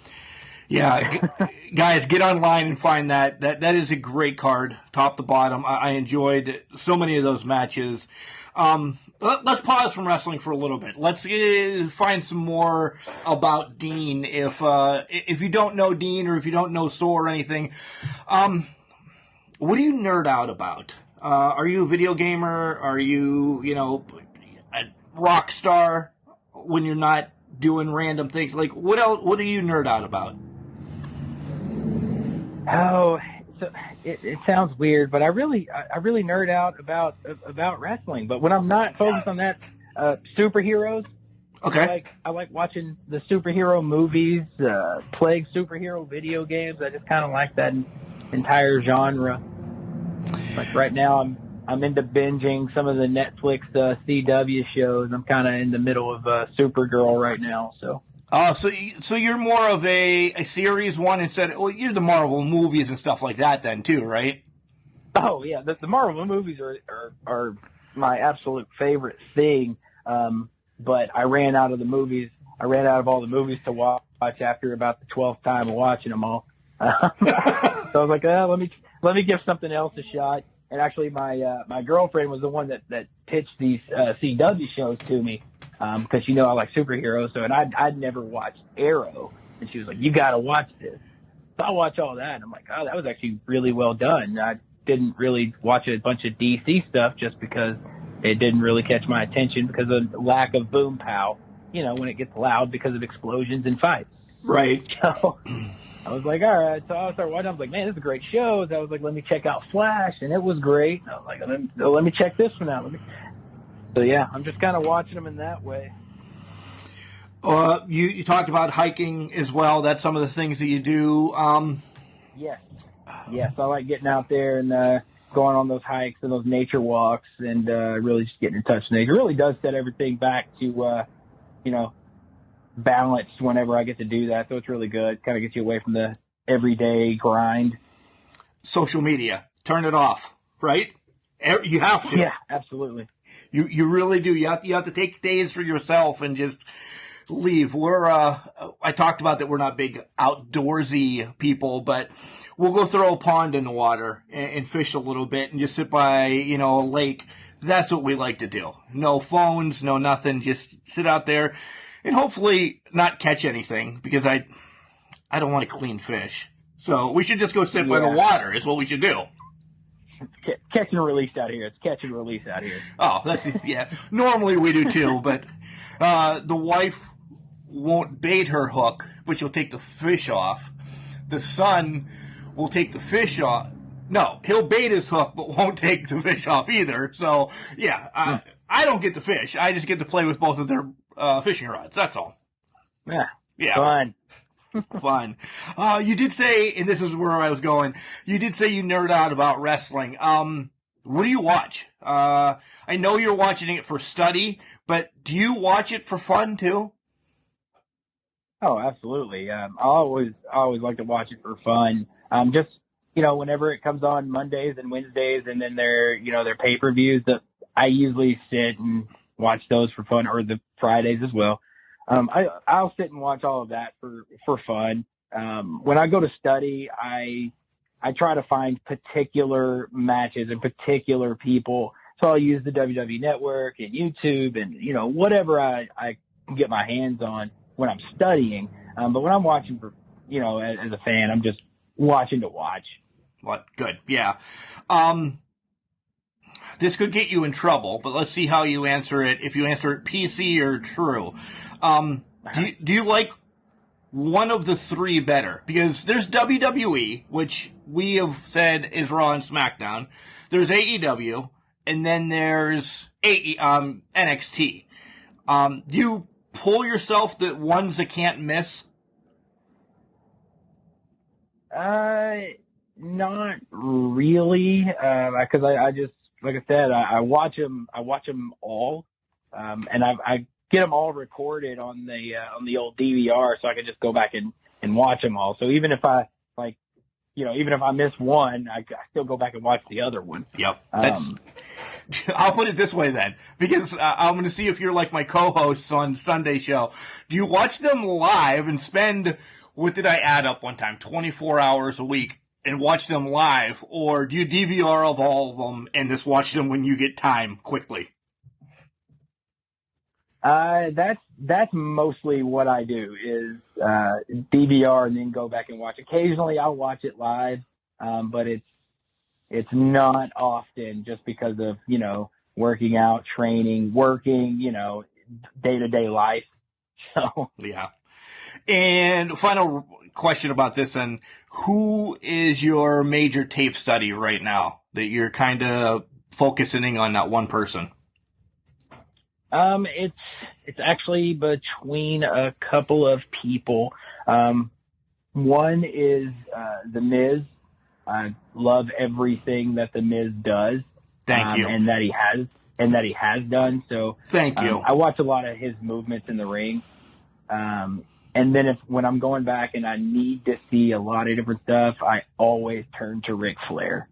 yeah, guys, get online and find that. That is a great card, top to bottom. I enjoyed so many of those matches. Let's pause from wrestling for a little bit. Let's find some more about Dean. If you don't know Dean or if you don't know SOAR or anything, what do you nerd out about? Are you a video gamer? Are you, a rock star when you're not doing random things? Like, what else? What do you nerd out about? Oh, so it sounds weird, but I really nerd out about wrestling. But when I'm not focused on that, superheroes. Okay. I like watching the superhero movies, playing superhero video games. I just kind of like that entire genre. Like right now, I'm into binging some of the Netflix CW shows. I'm kind of in the middle of Supergirl right now. So. So you're more of a series one instead. Well, you're the Marvel movies and stuff like that then too, right? Oh yeah, the Marvel movies are my absolute favorite thing. But I ran out of all the movies to watch after about the 12th time of watching them all. So I was like, let me give something else a shot. And actually, my girlfriend was the one that pitched these CW shows to me because I like superheroes. So, and I'd never watched Arrow, and she was like, "You got to watch this." So I watch all that, and I'm like, "Oh, that was actually really well done." I didn't really watch a bunch of DC stuff just because it didn't really catch my attention because of the lack of boom pow. When it gets loud because of explosions and fights. Right. So I was like, all right. So I started watching. I was like, man, this is a great show. So I was like, let me check out Flash, and it was great. I was like, let me check this one out. So yeah, I'm just kind of watching them in that way. You talked about hiking as well. That's some of the things that you do. Yes, I like getting out there and going on those hikes and those nature walks, and really just getting in touch with nature. It really does set everything back to balanced whenever I get to do that. So it's really good. Kind of gets you away from the everyday grind. Social media, turn it off, right? You have to. Yeah, absolutely. You really do. You have to take days for yourself and just leave. I talked about that we're not big outdoorsy people, but we'll go throw a pond in the water and fish a little bit and just sit by, a lake. That's what we like to do. No phones, no nothing. Just sit out there and hopefully not catch anything because I don't want to clean fish. So we should just go sit by the water is what we should do. Catch and release out here. It's catch and release out here. Oh, yeah. Normally we do too, but the wife won't bait her hook, but she'll take the fish off. The son will take the fish off. No, he'll bait his hook, but won't take the fish off either. So, yeah, I don't get the fish. I just get to play with both of their fishing rods. That's all. Yeah. Fun. Fun. You did say, and this is where I was going, you did say you nerd out about wrestling. What do you watch? I know you're watching it for study, but do you watch it for fun too? Oh, absolutely. I always like to watch it for fun. Just, whenever it comes on Mondays and Wednesdays and then their pay-per-views, I usually sit and watch those for fun, or the Fridays as well. I'll sit and watch all of that for fun. When I go to study, I try to find particular matches and particular people So I'll use the WWE Network and YouTube and, you know, whatever I can get my hands on when I'm studying. But when I'm watching for, you know, as a fan, I'm just watching to watch. What? Good. Yeah. This could get you in trouble, but let's see how you answer it. If you answer it PC or true. Do you like one of the three better? Because there's WWE, which we have said is Raw and SmackDown. There's AEW, and then there's NXT. Do you pull yourself the ones that can't miss? Not really, because I just, like I said, I watch them all, and I get them all recorded on the old DVR, so I can just go back and watch them all. So even if I even if I miss one, I still go back and watch the other one. Yep. I'll put it this way then, because I'm going to see if you're like my co-hosts on Sunday show. Do you watch them live and spend, what did I add up one time, 24 hours a week and watch them live, or do you DVR of all of them and just watch them when you get time quickly? That's mostly what I do is DVR and then go back and watch. Occasionally I'll watch it live, but it's not often, just because of, you know, working out, training, working, you know, day-to-day life. So yeah. And final question about this, and who is your major tape study right now that you're kind of focusing on that one person? It's actually between a couple of people. One is The Miz. I love everything that The Miz does. Thank you. And that he has done. So thank you. I watch a lot of his movements in the ring. And then when I'm going back and I need to see a lot of different stuff, I always turn to Ric Flair.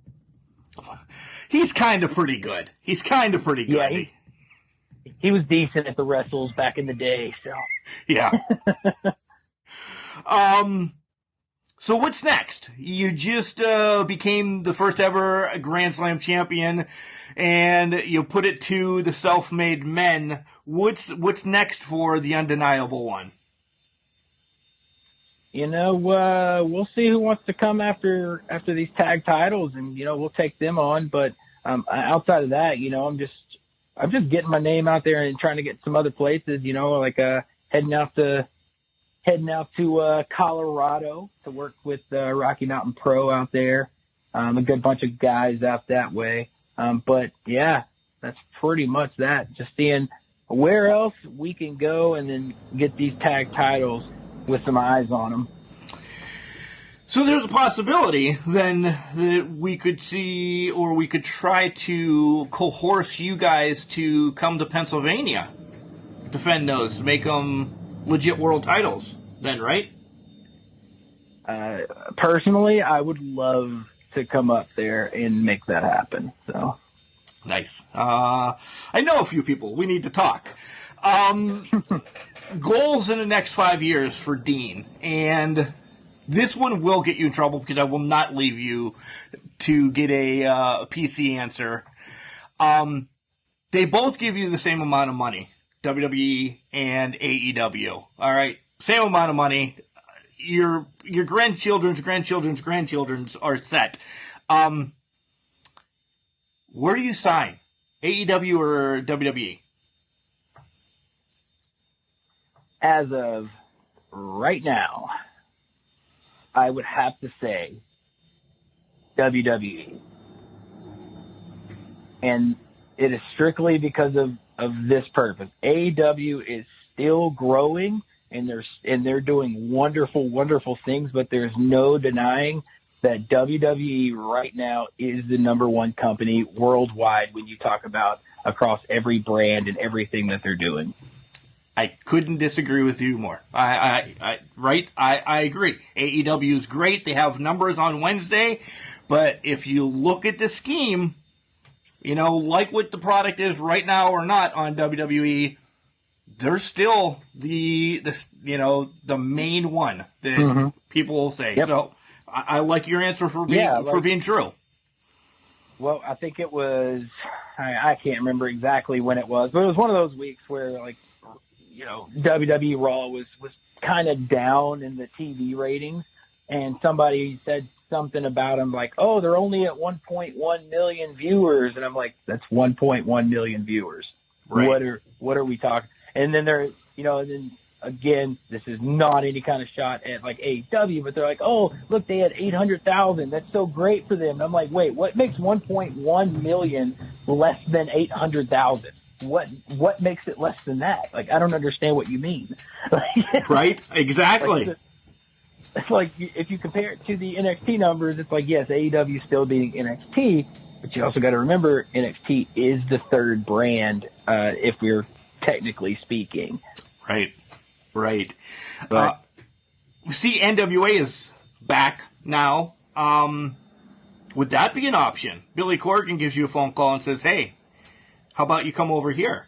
He's kind of pretty good. Yeah, he was decent at the wrestles back in the day. So yeah. So what's next? You just became the first ever Grand Slam champion, and you put it to the self-made men. What's next for the Undeniable one? You know, we'll see who wants to come after these tag titles, and, you know, we'll take them on. But outside of that, you know, I'm just getting my name out there and trying to get some other places, you know, like heading out to Colorado to work with Rocky Mountain Pro out there. A good bunch of guys out that way. But yeah, that's pretty much that. Just seeing where else we can go and then get these tag titles with some eyes on them. So there's a possibility then that we could see, or we could try to coerce you guys to come to Pennsylvania, defend those, make them legit world titles then, right? Personally, I would love to come up there and make that happen. So nice. I know a few people. We need to talk. Goals in the next 5 years for Dean, and this one will get you in trouble because I will not leave you to get a PC answer. They both give you the same amount of money, WWE and AEW. All right, same amount of money. Your grandchildren's are set. Where do you sign, AEW or WWE? As of right now, I would have to say WWE. And it is strictly because of this purpose. AEW is still growing, and they're doing wonderful, wonderful things, but there's no denying that WWE right now is the number one company worldwide when you talk about across every brand and everything that they're doing. I couldn't disagree with you more. I agree. AEW is great. They have numbers on Wednesday, but if you look at the scheme, you know, like what the product is right now or not on WWE, they're still the main one that people will say. Yep. So I like your answer for being true. well, I think it was, I can't remember exactly when it was, but it was one of those weeks where, like, you know, WWE Raw was kind of down in the TV ratings, and somebody said something about them like, oh, they're only at 1.1 million viewers. And I'm like, that's 1.1 million viewers. Right. What are we talking? And then they're, you know, and then again, this is not any kind of shot at like AEW, but they're like, oh, look, they had 800,000. That's so great for them. And I'm like, wait, what makes 1.1 million less than 800,000? What makes it less than that? Like, I don't understand what you mean. Right? Exactly. It's like if you compare it to the NXT numbers, it's like, yes, AEW is still beating NXT, but you also got to remember NXT is the third brand, if we're technically speaking. Right. Right. But, see, NWA is back now. Would that be an option? Billy Corgan gives you a phone call and says, hey, how about you come over here?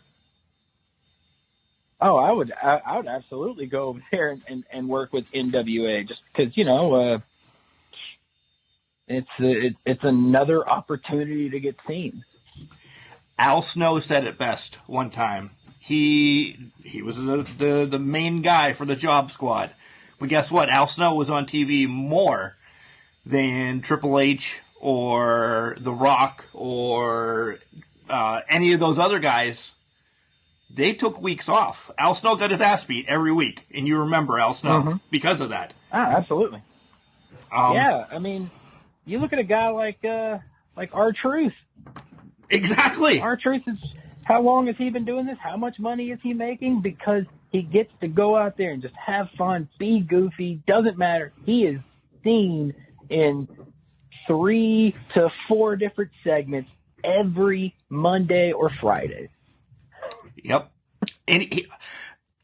Oh, I would absolutely go over there and work with NWA just because, you know, it's another opportunity to get seen. Al Snow said it best one time. He was the main guy for the Job Squad. But guess what? Al Snow was on TV more than Triple H or The Rock or any of those other guys. They took weeks off. Al Snow got his ass beat every week, and you remember Al Snow because of that. Ah, absolutely. Yeah, I mean, you look at a guy like R-Truth. Exactly. R-Truth is, how long has he been doing this? How much money is he making? Because he gets to go out there and just have fun, be goofy, doesn't matter. He is seen in 3 to 4 different segments every Monday or Friday. Yep. And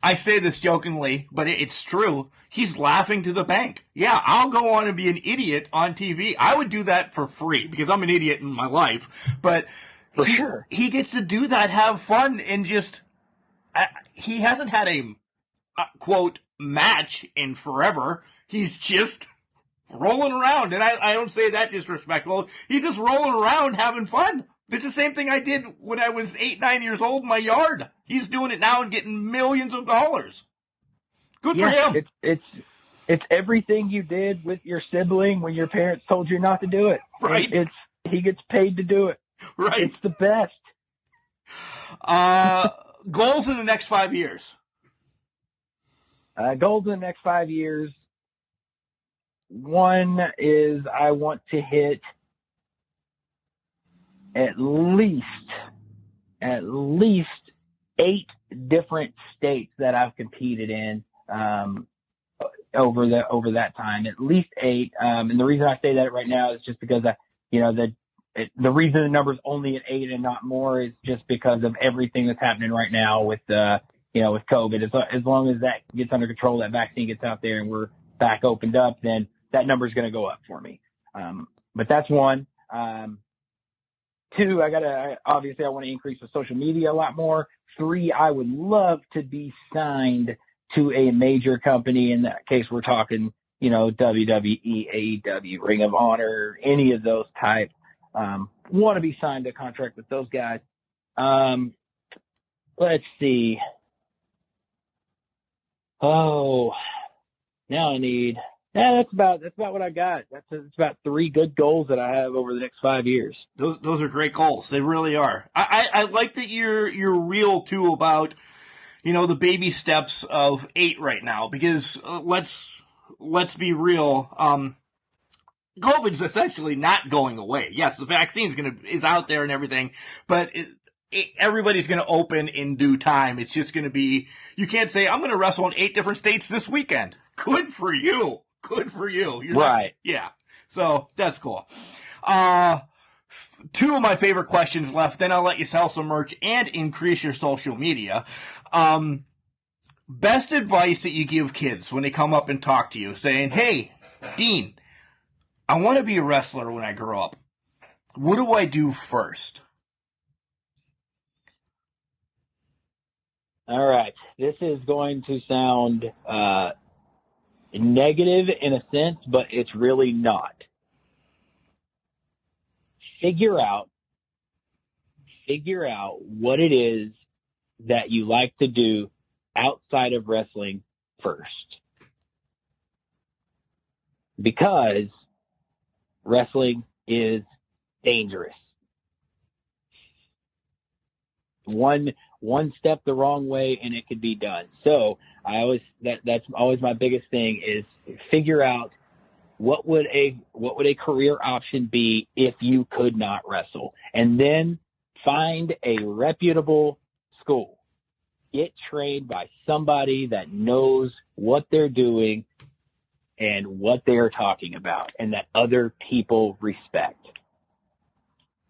I say this jokingly, but it's true. He's laughing to the bank. Yeah, I'll go on and be an idiot on TV. I would do that for free because I'm an idiot in my life. But sure, he gets to do that, have fun, and just he hasn't had a quote match in forever. He's just rolling around, and I don't say that disrespectful. He's just rolling around having fun. It's the same thing I did when I was 8, 9 years old in my yard. He's doing it now and getting millions of dollars. Good for him. It's everything you did with your sibling when your parents told you not to do it. Right. He gets paid to do it. Right. It's the best. Goals in the next 5 years. Goals in the next 5 years. One is I want to hit at least 8 different states that I've competed in over that time. At least 8. And the reason I say that right now is just because the reason the number's only at 8 and not more is just because of everything that's happening right now with with COVID. As long as that gets under control, that vaccine gets out there, and we're back opened up, then that number's going to go up for me. But that's one. 2, I want to increase with social media a lot more. 3, I would love to be signed to a major company. In that case, we're talking, WWE, AEW, Ring of Honor, any of those types. Want to be signed to a contract with those guys. Let's see. Oh, now I need. Yeah, that's about what I got. That's about 3 good goals that I have over the next 5 years. Those are great goals. They really are. I like that you're real too about, the baby steps of 8 right now, because let's be real. COVID's essentially not going away. Yes, the vaccine is out there and everything, but everybody's going to open in due time. It's just going to be, you can't say, I'm going to wrestle in 8 different states this weekend. Good for you. Good for you. You're right. Yeah. So that's cool. 2 of my favorite questions left. Then I'll let you sell some merch and increase your social media. Best advice that you give kids when they come up and talk to you saying, hey, Dean, I want to be a wrestler when I grow up. What do I do first? All right. This is going to sound negative in a sense, but it's really not. figure out what it is that you like to do outside of wrestling first. Because wrestling is dangerous. One step the wrong way and it could be done. So that's always my biggest thing is figure out what would a career option be if you could not wrestle, and then find a reputable school. Get trained by somebody that knows what they're doing and what they are talking about and that other people respect.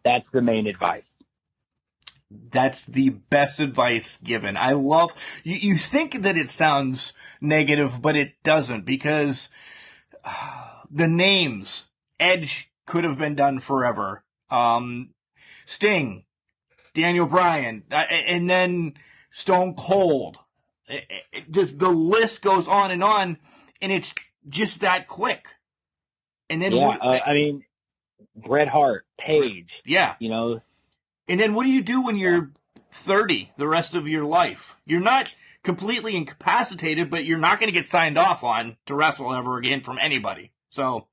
That's the main advice. That's the best advice given. I love, you think that it sounds negative, but it doesn't, because the names, Edge could have been done forever. Sting, Daniel Bryan, and then Stone Cold. Just the list goes on, and it's just that quick. And then I mean, Bret Hart, Paige. Yeah. You know. And then what do you do when you're 30 the rest of your life? You're not completely incapacitated, but you're not going to get signed off on to wrestle ever again from anybody. So,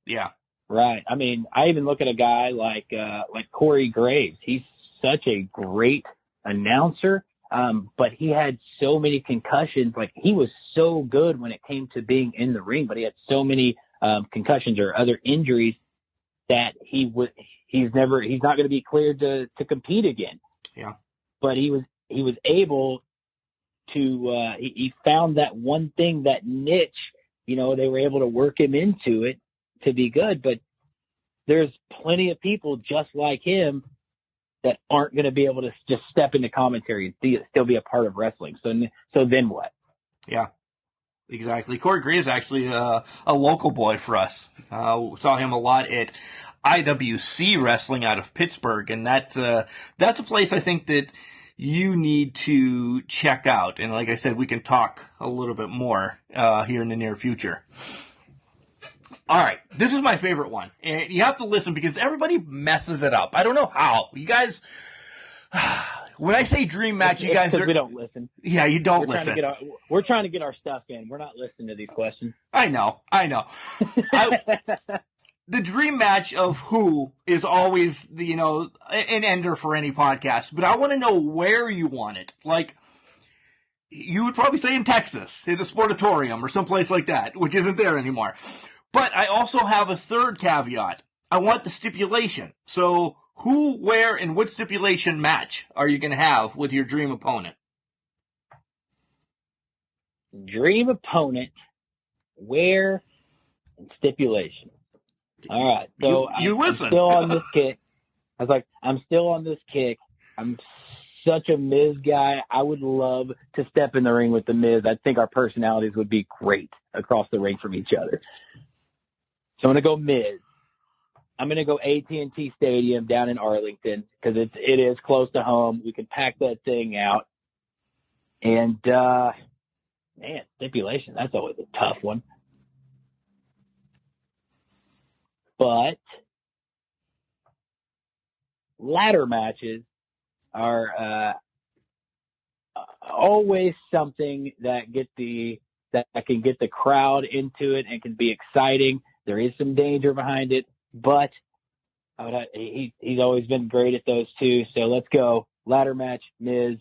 yeah. Right. I mean, I even look at a guy like Corey Graves. He's such a great announcer, but he had so many concussions. Like, he was so good when it came to being in the ring, but he had so many concussions or other injuries that he's not going to be cleared to compete again. Yeah. But he was able to, he found that one thing, that niche, you know, they were able to work him into it to be good. But there's plenty of people just like him that aren't going to be able to just step into commentary and still be a part of wrestling. So then what? Yeah. Exactly. Corey Graves actually a local boy for us. Saw him a lot at IWC Wrestling out of Pittsburgh, and that's a place I think that you need to check out. And like I said, we can talk a little bit more here in the near future. All right, this is my favorite one, and you have to listen because everybody messes it up. I don't know how. You guys, when I say dream match, you guys we don't listen. Yeah, you don't listen. We're trying to get our stuff in. We're not listening to these questions. I know. The dream match of who is always, an ender for any podcast, but I want to know where you want it. Like, you would probably say in Texas, in the Sportatorium or someplace like that, which isn't there anymore. But I also have a third caveat. I want the stipulation. So who, where, and what stipulation match are you going to have with your dream opponent? Dream opponent, where, and stipulation. All right. So you listen. I'm still on this kick. I was like, I'm still on this kick. I'm such a Miz guy. I would love to step in the ring with the Miz. I think our personalities would be great across the ring from each other. So I'm going to go Miz. I'm going to go AT&T Stadium down in Arlington because it is close to home. We can pack that thing out. And, man, stipulation, that's always a tough one. But ladder matches are always something that can get the crowd into it and can be exciting. There is some danger behind it, but he's always been great at those two. So let's go ladder match, Miz,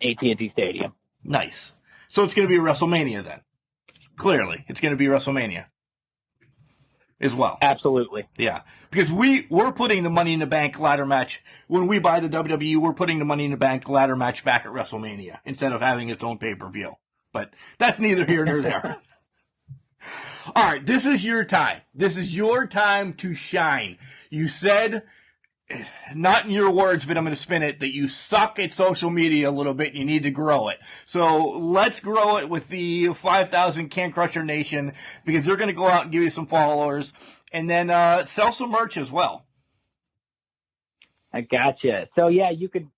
AT&T Stadium. Nice. So it's going to be WrestleMania then. Clearly, it's going to be WrestleMania as well. Absolutely. Yeah. Because we're putting the Money in the Bank ladder match. When we buy the WWE, we're putting the Money in the Bank ladder match back at WrestleMania instead of having its own pay-per-view. But that's neither here nor there. All right. This is your time. This is your time to shine. You said, not in your words, but I'm going to spin it, that you suck at social media a little bit and you need to grow it. So let's grow it with the 5,000 Can Crusher Nation, because they're going to go out and give you some followers, and then sell some merch as well. I gotcha. So you could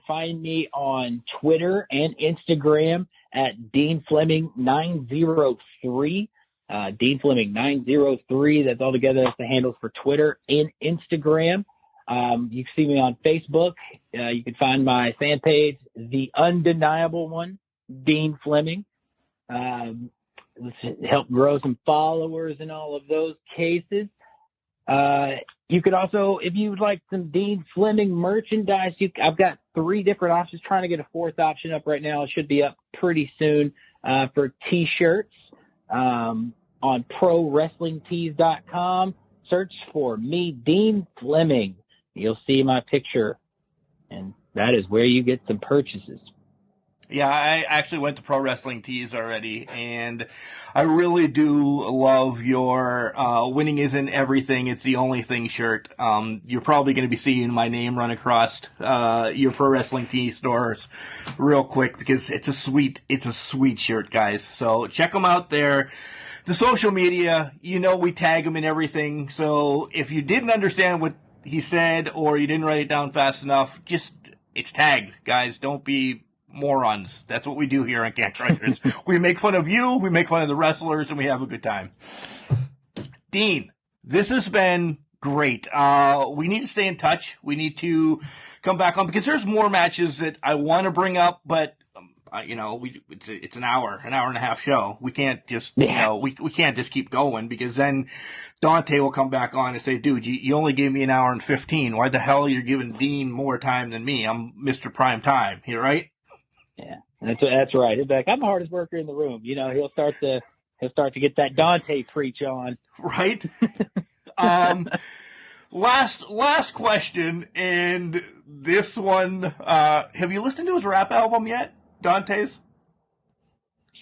find me on Twitter and Instagram at Dean Fleming 903. Dean Fleming 903. That's all together. That's the handles for Twitter and Instagram. You can see me on Facebook. You can find my fan page, the Undeniable one, Dean Fleming. Help grow some followers in all of those cases. You could also, if you would like some Dean Fleming merchandise, I've got 3 different options. Trying to get a 4th option up right now. It should be up pretty soon for T-shirts on ProWrestlingTees.com. Search for me, Dean Fleming. You'll see my picture, and that is where you get some purchases. Yeah, I actually went to Pro Wrestling Tees already, and I really do love your winning isn't everything, it's the only thing shirt. You're probably going to be seeing my name run across your Pro Wrestling Tee stores real quick because it's a sweet shirt, guys. So check them out there. The social media, we tag them in everything. So if you didn't understand what he said or you didn't write it down fast enough, it's tagged, guys. Don't be morons. That's what we do here on Can Crushers. We make fun of you, we make fun of the wrestlers, and we have a good time. Dean, this has been great. We need to stay in touch. We need to come back on because there's more matches that I want to bring up, but it's an hour and a half show. We can't just, we can't just keep going because then Dante will come back on and say, dude, you only gave me an hour and 15. Why the hell are you giving Dean more time than me? I'm Mr. Prime Time here, right? Yeah, that's right. He'll be like, I'm the hardest worker in the room. He'll start to get that Dante preach on. Right. Last question, and this one, have you listened to his rap album yet, Dante's?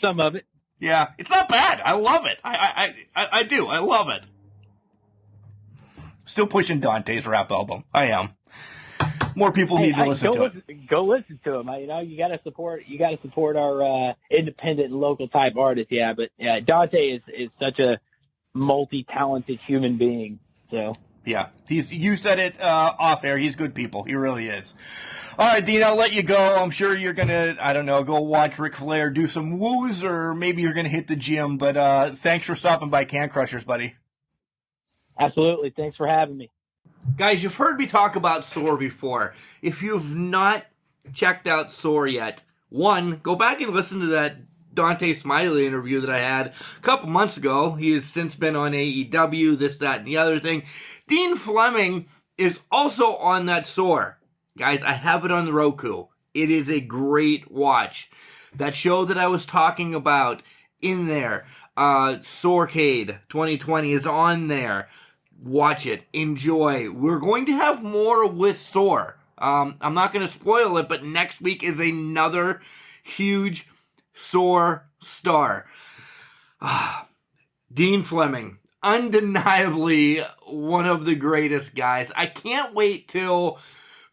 Some of it. Yeah, it's not bad. I love it. I do. I love it. Still pushing Dante's rap album. I am. More people need to listen to it. Go listen to him. You got to support our independent local type artists. Yeah, but yeah, Dante is such a multi-talented human being. So yeah, you said it off air. He's good people. He really is. All right, Dean, I'll let you go. I'm sure you're gonna, go watch Ric Flair do some woos, or maybe you're gonna hit the gym. But thanks for stopping by, Can Crushers, buddy. Absolutely. Thanks for having me. Guys, you've heard me talk about SOAR before. If you've not checked out SOAR yet, go back and listen to that Dante Smiley interview that I had a couple months ago. He has since been on AEW, this, that, and the other thing. Dean Fleming is also on that SOAR. Guys, I have it on the Roku. It is a great watch. That show that I was talking about in there, SOARcade 2020 is on there. Watch it. Enjoy. We're going to have more with SOAR. I'm not going to spoil it, but next week is another huge SOAR star. Dean Fleming. Undeniably one of the greatest guys. I can't wait till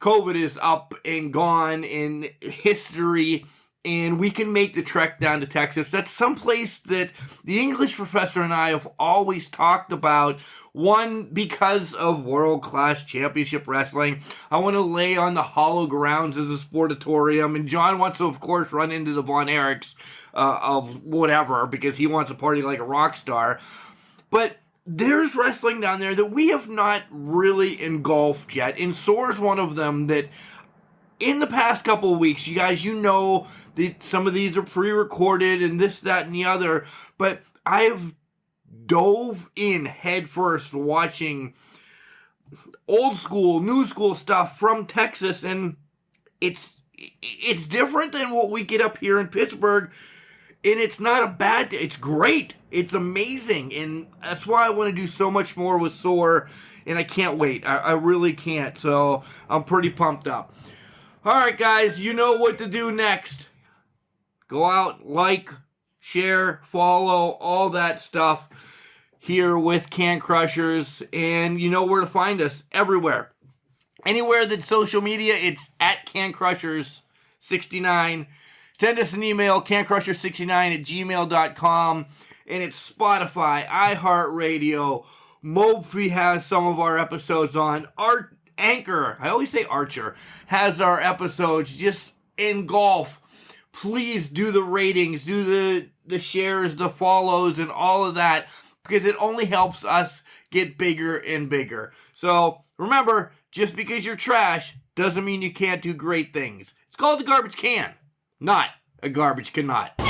COVID is up and gone in history and we can make the trek down to Texas. That's someplace that the English professor and I have always talked about. One, because of world-class championship wrestling. I want to lay on the hollow grounds as a sportatorium. And John wants to, of course, run into the Von Erichs of whatever because he wants to party like a rock star. But there's wrestling down there that we have not really engulfed yet. And SOAR's one of them that in the past couple of weeks, you guys, that some of these are pre-recorded and this, that, and the other, but I've dove in headfirst watching old school, new school stuff from Texas, and it's different than what we get up here in Pittsburgh, and it's not a bad thing. It's great. It's amazing, and that's why I want to do so much more with SOAR, and I can't wait. I really can't, so I'm pretty pumped up. All right, guys, you know what to do next. Go out, like, share, follow, all that stuff here with Can Crushers, and you know where to find us everywhere. Anywhere that's social media, it's at Can Crushers 69. Send us an email, cancrusher69@gmail.com, and it's Spotify, iHeartRadio. Mophie has some of our episodes on. Anchor, I always say Archer, has our episodes. Just engulf. Please do the ratings, do the the shares, the follows, and all of that, because it only helps us get bigger and bigger. So remember, just because you're trash doesn't mean you can't do great things. It's called a garbage can, not a garbage cannot.